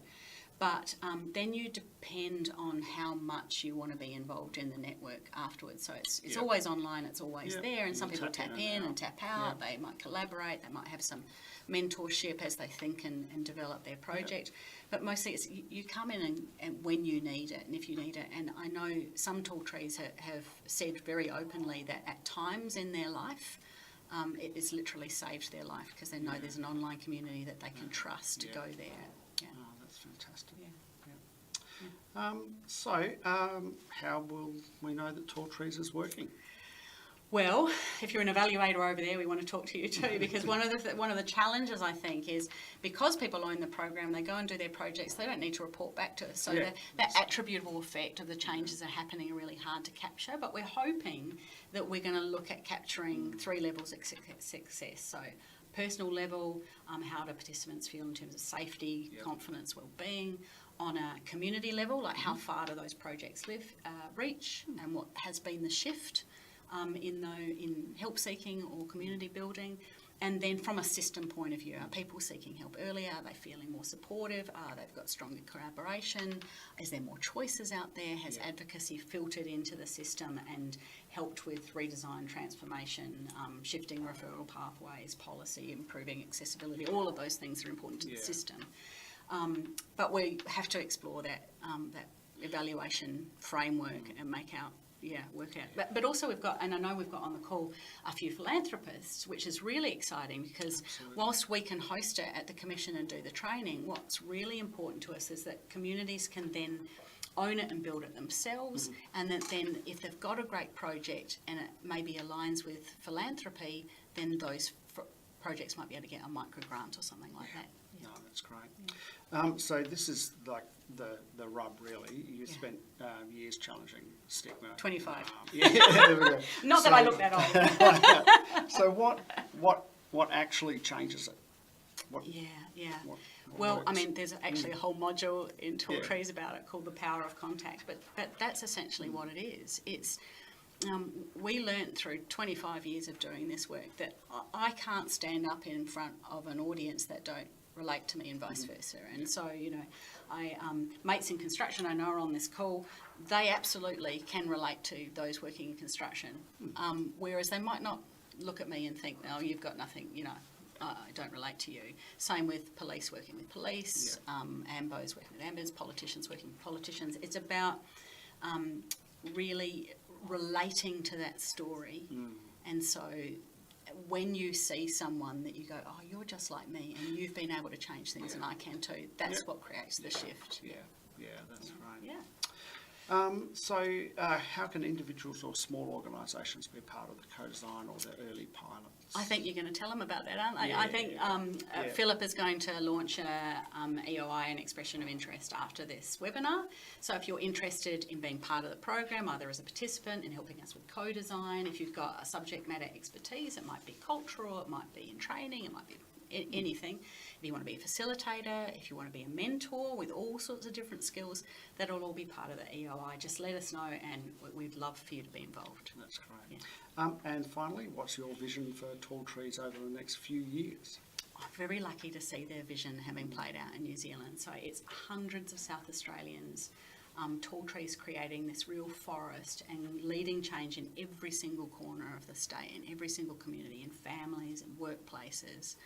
But then you depend on how much you want to be involved in the network afterwards. So it's always online, it's always there, and some people tap in and tap out. They might collaborate, they might have some mentorship as they think and develop their project. But mostly it's you come in and when you need it and if you need it. And I know some tall trees have said very openly that at times in their life, it has literally saved their life because they know there's an online community that they can trust to go there. Yeah. Oh, that's fantastic. How will we know that Tall Trees is working? Well, if you're an evaluator over there, we want to talk to you too, because one of the challenges I think is because people own the program, they go and do their projects, they don't need to report back to us. So that attributable effect of the changes that are happening are really hard to capture. But we're hoping that we're going to look at capturing 3 levels of success. So personal level, how do participants feel in terms of safety, confidence, well-being. On a community level, like how far do those projects reach, and what has been the shift in help seeking or community building. And then from a system point of view, are people seeking help earlier? Are they feeling more supportive? They've got stronger collaboration? Is there more choices out there? Has advocacy filtered into the system and helped with redesign, transformation, shifting referral pathways, policy, improving accessibility? All of those things are important to the system. But we have to explore that evaluation framework and work out. But also we've got, and I know we've got on the call a few philanthropists, which is really exciting because whilst we can host it at the Commission and do the training, what's really important to us is that communities can then own it and build it themselves, and that then if they've got a great project and it maybe aligns with philanthropy, then those projects might be able to get a micro grant or something like that. No, that's great. So this is like the rub, really. You spent years challenging stigma. 25. There we go. Not that I look that old. So what actually changes it? What Well, I mean, there's actually a whole module in Tall Trees about it called the power of contact, but that's essentially what it is. It's we learnt through 25 years of doing this work that I can't stand up in front of an audience that don't relate to me and vice versa. And so, I mates in construction I know are on this call, they absolutely can relate to those working in construction, whereas they might not look at me and think, oh, you've got nothing, I don't relate to you. Same with police working with police, AMBOs working with AMBOs, politicians working with politicians. It's about really relating to that story. And so when you see someone that you go, oh, you're just like me and you've been able to change things and I can too, that's what creates the shift. That's right. So how can individuals or small organisations be a part of the co-design or the early pilots? I think you're going to tell them about that, aren't they? I think Philip is going to launch a EOI, an expression of interest, after this webinar. So if you're interested in being part of the program, either as a participant in helping us with co-design, if you've got a subject matter expertise, it might be cultural, it might be in training, it might be anything. If you want to be a facilitator, if you want to be a mentor with all sorts of different skills, that'll all be part of the EOI. Just let us know and we'd love for you to be involved. That's great. And finally, what's your vision for Tall Trees over the next few years? I'm very lucky to see their vision having played out in New Zealand. So it's hundreds of South Australians, Tall Trees creating this real forest and leading change in every single corner of the state, in every single community, in families and workplaces.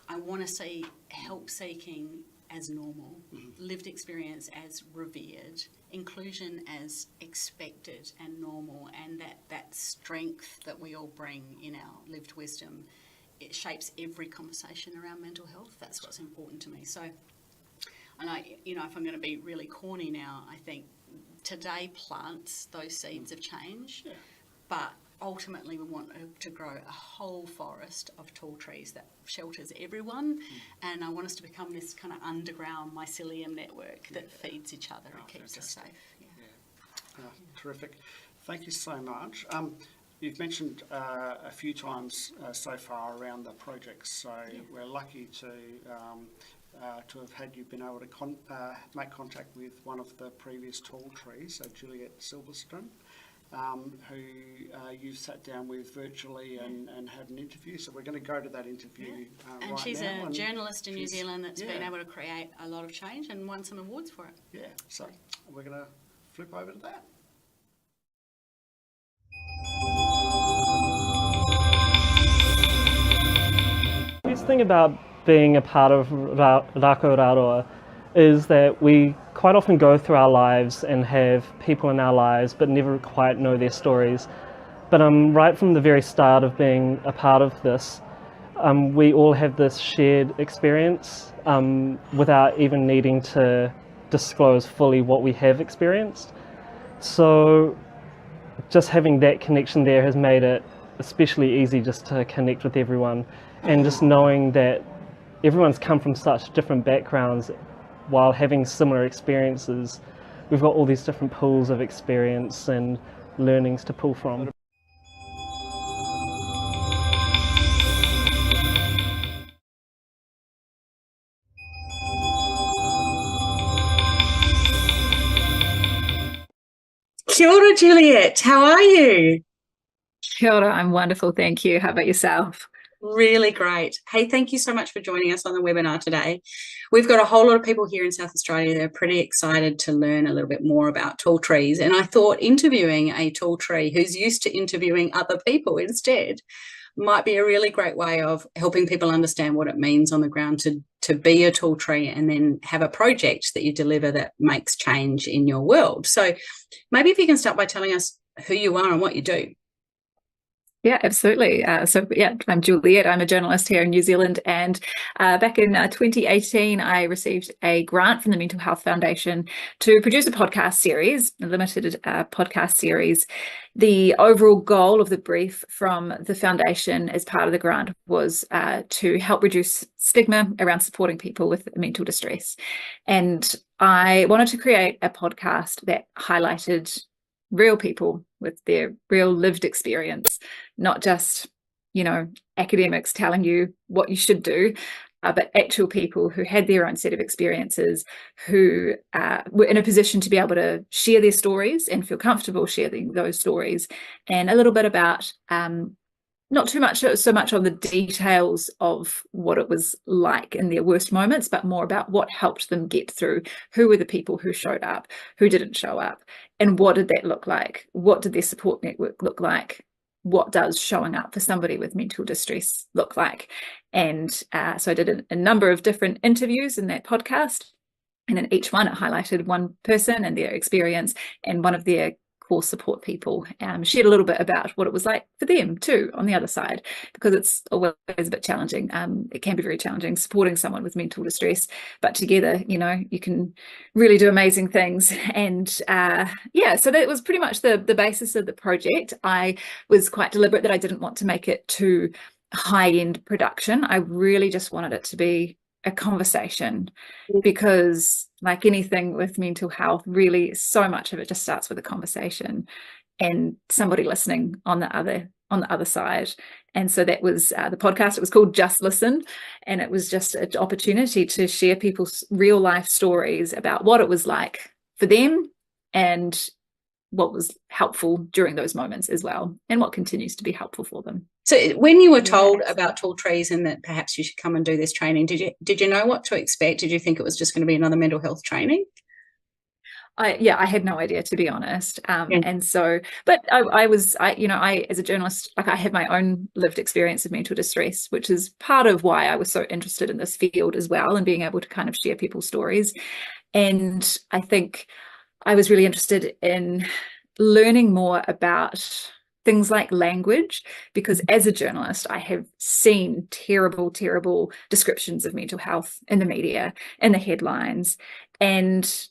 I want to see help seeking as normal, lived experience as revered, inclusion as expected and normal, and that strength that we all bring in our lived wisdom, it shapes every conversation around mental health. That's what's important to me. So, and if I'm going to be really corny now, I think today plants those seeds of change, but ultimately we want to grow a whole forest of tall trees that shelters everyone, and I want us to become this kind of underground mycelium network that feeds each other and keeps us safe. Terrific. Thank you so much. You've mentioned a few times so far around the projects, so we're lucky to have had you been able to make contact with one of the previous Tall Trees, Juliet Silverstone. who you've sat down with virtually and had an interview. So we're going to go to that interview and right she's now. a journalist in New Zealand that's been yeah. able to create a lot of change and won some awards for it. Yeah, so we're going to flip over to that. The best thing about being a part of Rako Raroa is that we quite often go through our lives and have people in our lives but never quite know their stories. But right from the very start of being a part of this, we all have this shared experience without even needing to disclose fully what we have experienced. So just having that connection there has made it especially easy just to connect with everyone, and just knowing that everyone's come from such different backgrounds while having similar experiences. We've got all these different pools of experience and learnings to pull from. Kia ora, Juliet. How are you? Kia ora, I'm wonderful, thank you. How about yourself? Really great. Hey, thank you so much for joining us on the webinar today. We've got a whole lot of people here in South Australia that are pretty excited to learn a little bit more about tall trees. And I thought interviewing a tall tree who's used to interviewing other people instead might be a really great way of helping people understand what it means on the ground to be a tall tree and then have a project that you deliver that makes change in your world. So maybe if you can start by telling us who you are and what you do. Yeah, absolutely. I'm Juliet. I'm a journalist here in New Zealand, and back in 2018, I received a grant from the Mental Health Foundation to produce a podcast series, a limited podcast series. The overall goal of the brief from the foundation as part of the grant was to help reduce stigma around supporting people with mental distress. And I wanted to create a podcast that highlighted real people with their real lived experience, not just, academics telling you what you should do, but actual people who had their own set of experiences, who were in a position to be able to share their stories and feel comfortable sharing those stories, and a little bit about not so much on the details of what it was like in their worst moments, but more about what helped them get through. Who were the people who showed up, who didn't show up, and what did that look like? What did their support network look like? What does showing up for somebody with mental distress look like? And so I did a number of different interviews in that podcast, and in each one it highlighted one person and their experience, and one of their core support people shared a little bit about what it was like for them too on the other side, because it's always a bit challenging. It can be very challenging supporting someone with mental distress, but together, you can really do amazing things. And so that was pretty much the basis of the project. I was quite deliberate that I didn't want to make it too high-end production. I really just wanted it to be a conversation, because like anything with mental health, really so much of it just starts with a conversation and somebody listening on the other side. And so that was the podcast. It was called Just Listen, and it was just an opportunity to share people's real life stories about what it was like for them and what was helpful during those moments as well, and what continues to be helpful for them. So when you were told about tall trees and that perhaps you should come and do this training, did you know what to expect? Did you think it was just going to be another mental health training? I had no idea, to be honest. And so, but I as a journalist, like I have my own lived experience of mental distress, which is part of why I was so interested in this field as well, and being able to kind of share people's stories. And I think I was really interested in learning more about things like language, because as a journalist, I have seen terrible, terrible descriptions of mental health in the media, in the headlines, and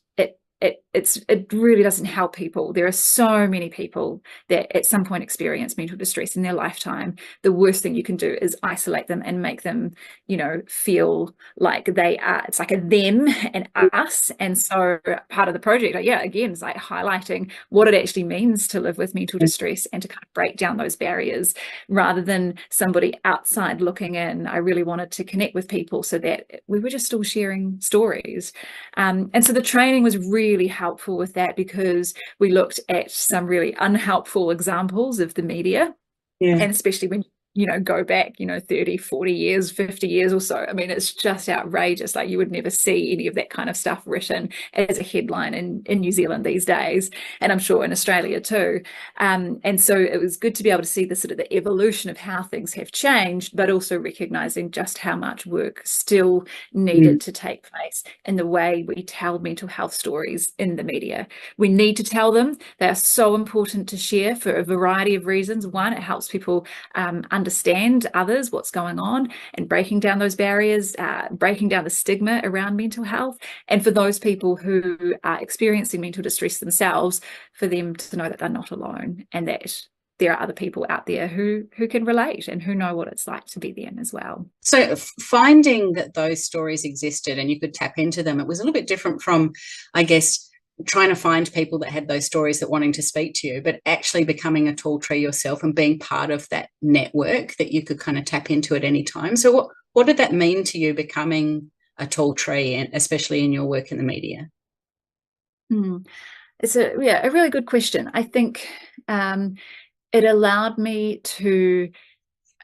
it really doesn't help people. There are so many people that at some point experience mental distress in their lifetime. The worst thing you can do is isolate them and make them, feel like they are, it's like a them and us. And so part of the project, again, is like highlighting what it actually means to live with mental distress and to kind of break down those barriers rather than somebody outside looking in. I really wanted to connect with people so that we were just all sharing stories. And so the training was really helpful helpful with that because we looked at some really unhelpful examples of the media. Yeah. And especially when go back 30, 40 years, 50 years or so. I mean, it's just outrageous. Like, you would never see any of that kind of stuff written as a headline in New Zealand these days, and I'm sure in Australia too. And so it was good to be able to see the sort of the evolution of how things have changed, but also recognizing just how much work still needed to take place in the way we tell mental health stories in the media. We need to tell them. They are so important to share for a variety of reasons. One, it helps people understand others, what's going on, and breaking down those barriers, breaking down the stigma around mental health. And for those people who are experiencing mental distress themselves, for them to know that they're not alone and that there are other people out there who can relate and who know what it's like to be them as well. So finding that those stories existed and you could tap into them, it was a little bit different from, I guess, trying to find people that had those stories that wanting to speak to you, but actually becoming a tall tree yourself and being part of that network that you could kind of tap into at any time. So what did that mean to you, becoming a tall tree, and especially in your work in the media? It's a really good question. I think it allowed me to,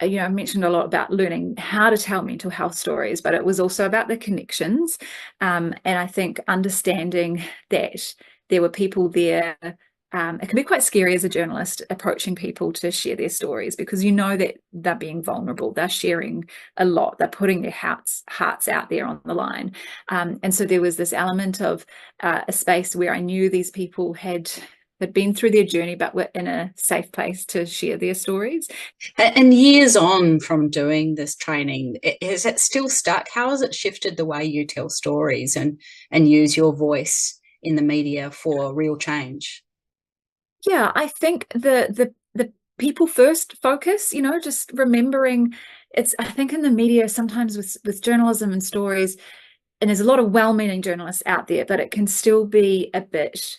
I mentioned a lot about learning how to tell mental health stories, but it was also about the connections. And I think understanding that there were people there. It can be quite scary as a journalist approaching people to share their stories, because that they're being vulnerable, they're sharing a lot, they're putting their hearts out there on the line. And so there was this element of a space where I knew these people had been through their journey, but were in a safe place to share their stories. And years on from doing this training, is it still stuck? How has it shifted the way you tell stories and use your voice in the media for real change? Yeah, I think the people first focus, just remembering I think in the media sometimes with journalism and stories, and there's a lot of well-meaning journalists out there, but it can still be a bit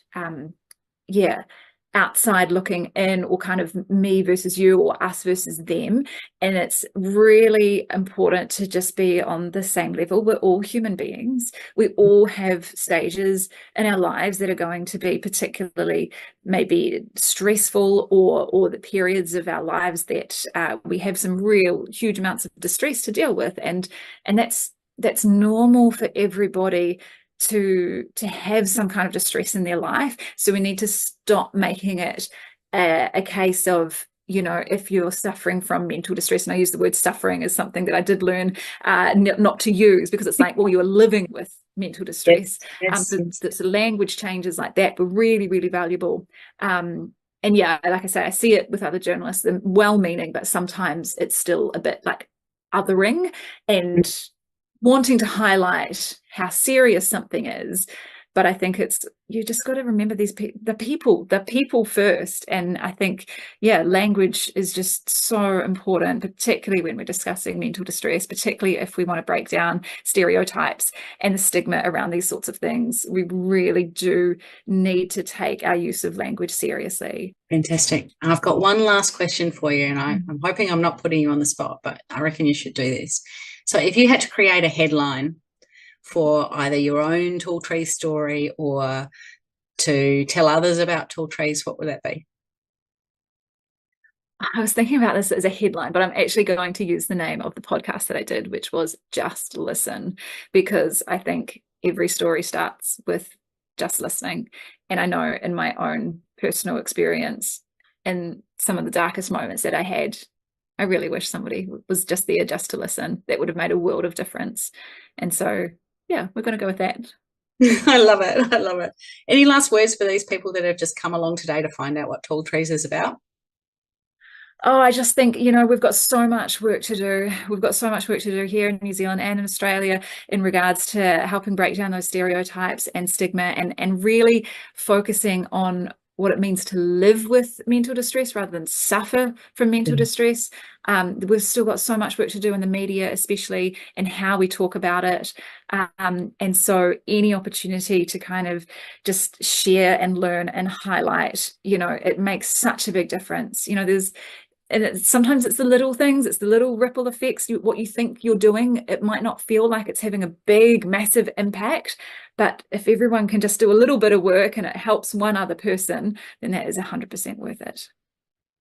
outside looking in, or kind of me versus you or us versus them. And it's really important to just be on the same level. We're all human beings. We all have stages in our lives that are going to be particularly maybe stressful, or the periods of our lives that we have some real huge amounts of distress to deal with. And that's normal for everybody to have some kind of distress in their life. So we need to stop making it a case of, if you're suffering from mental distress, and I use the word suffering as something that I did learn not to use, because it's like, well, you're living with mental distress. Yes. The language changes like that were really, really valuable. And yeah, like I say, I see it with other journalists, they're well-meaning, but sometimes it's still a bit like othering and wanting to highlight how serious something is. But I think you just got to remember the people first. And I think, language is just so important, particularly when we're discussing mental distress, particularly if we want to break down stereotypes and the stigma around these sorts of things. We really do need to take our use of language seriously. Fantastic. I've got one last question for you, and I'm hoping I'm not putting you on the spot, but I reckon you should do this. So if you had to create a headline for either your own tall tree story or to tell others about tall trees, what would that be? I was thinking about this as a headline, but I'm actually going to use the name of the podcast that I did, which was Just Listen, because I think every story starts with just listening. And I know in my own personal experience, in some of the darkest moments that I had, I really wish somebody was just there just to listen. That would have made a world of difference. And so, we're going to go with that. I love it. I love it. Any last words for these people that have just come along today to find out what Tall Trees is about? Oh, I just think, we've got so much work to do. We've got so much work to do here in New Zealand and in Australia in regards to helping break down those stereotypes and stigma, and really focusing on what it means to live with mental distress rather than suffer from mental distress. We've still got so much work to do in the media, especially in how we talk about it. And so any opportunity to kind of just share and learn and highlight, it makes such a big difference. And sometimes it's the little things, it's the little ripple effects. What you think you're doing, it might not feel like it's having a big, massive impact, but if everyone can just do a little bit of work and it helps one other person, then that is 100% worth it.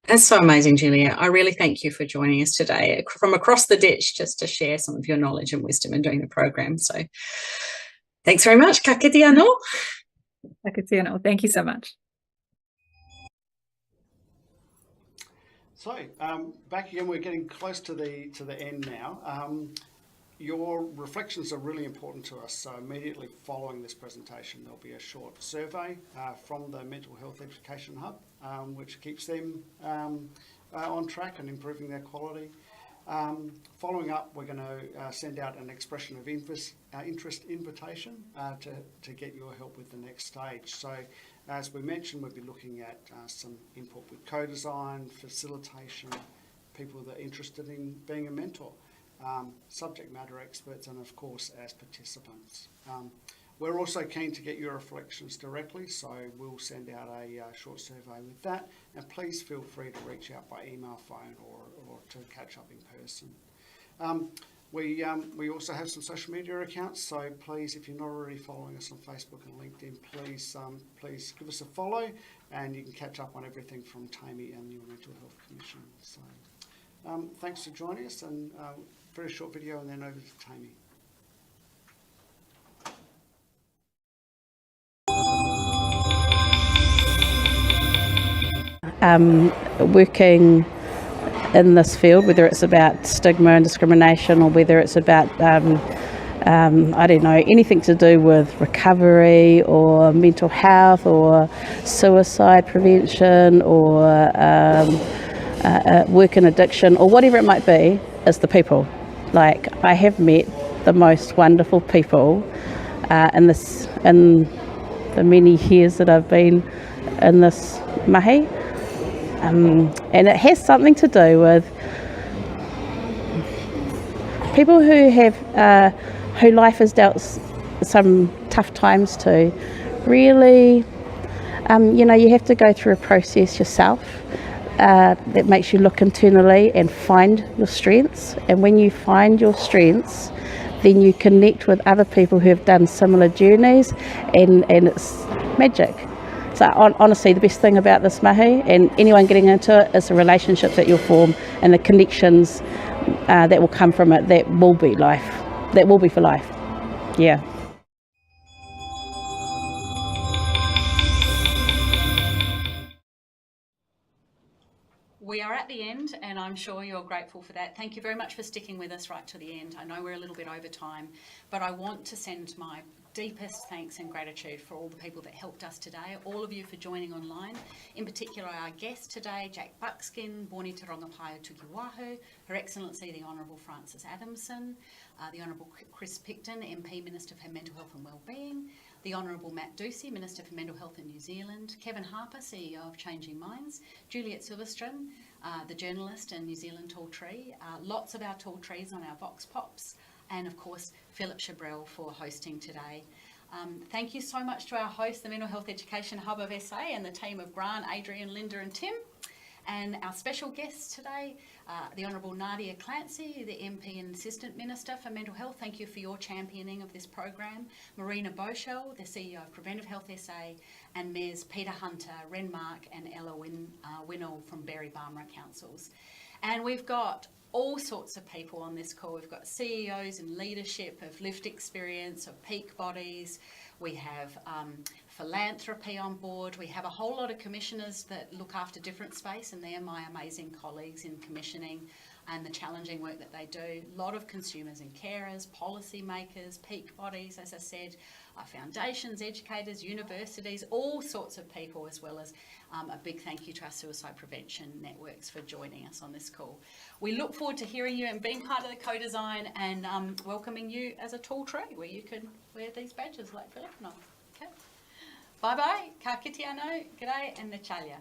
That's so amazing, Julia. I really thank you for joining us today from across the ditch, just to share some of your knowledge and wisdom in doing the program. So thanks very much. Ka kite anō. Ka kite anō. Thank you so much. So back again, we're getting close to the end now. Your reflections are really important to us. So immediately following this presentation, there'll be a short survey from the Mental Health Education Hub, which keeps them on track and improving their quality. Following up, we're going to send out an expression of interest invitation to get your help with the next stage. So as we mentioned, we'll be looking at some input with co-design, facilitation, people that are interested in being a mentor, subject matter experts, and of course as participants. We're also keen to get your reflections directly, so we'll send out a short survey with that, and please feel free to reach out by email, phone, or to catch up in person. We also have some social media accounts, so please, if you're not already following us on Facebook and LinkedIn, please give us a follow, and you can catch up on everything from Taimi and the Mental Health Commission. So thanks for joining us, and very short video, and then over to Taimi. Working in this field, whether it's about stigma and discrimination, or whether it's about I don't know, anything to do with recovery or mental health or suicide prevention or work in addiction or whatever it might be, is the people. Like, I have met the most wonderful people in the many years that I've been in this mahi. And it has something to do with people who have who life has dealt some tough times to. Really, you have to go through a process yourself that makes you look internally and find your strengths. And when you find your strengths, then you connect with other people who have done similar journeys, and it's magic. So honestly, the best thing about this mahi and anyone getting into it is the relationships that you'll form and the connections that will come from it. That will be life. That will be for life. Yeah. We are at the end, and I'm sure you're grateful for that. Thank you very much for sticking with us right to the end. I know we're a little bit over time, but I want to send my deepest thanks and gratitude for all the people that helped us today, all of you for joining online, in particular our guest today, Jack Buckskin, Boni Te Rongopai o Tukiwaho, Her Excellency the Honourable Francis Adamson, the Honourable Chris Picton, MP Minister for Mental Health and Wellbeing, the Honourable Matt Ducey, Minister for Mental Health in New Zealand, Kevin Harper, CEO of Changing Minds, Juliet Silverstrom, the journalist and New Zealand Tall Tree, lots of our tall trees on our Vox Pops, and of course Philip Chabrel for hosting today. Thank you so much to our host, the Mental Health Education Hub of SA, and the team of Grant, Adrian, Linda and Tim, and our special guests today, the Honourable Nadia Clancy, the MP and Assistant Minister for Mental Health. Thank you for your championing of this program. Marina Boschel, the CEO of Preventive Health SA, and Ms. Peter Hunter, Renmark and Ella Winnell from Berry Barmera Councils. And we've got all sorts of people on this call. We've got CEOs and leadership of lived experience, of peak bodies. We have philanthropy on board. We have a whole lot of commissioners that look after different space, and they're my amazing colleagues in commissioning and the challenging work that they do. A lot of consumers and carers, policy makers, peak bodies, as I said, foundations, educators, universities, all sorts of people, as well as a big thank you to our suicide prevention networks for joining us on this call. We look forward to hearing you and being part of the co-design, and welcoming you as a tall tree where you can wear these badges like Philip and I. Okay. Bye bye, ka kite anō, g'day and na chalia.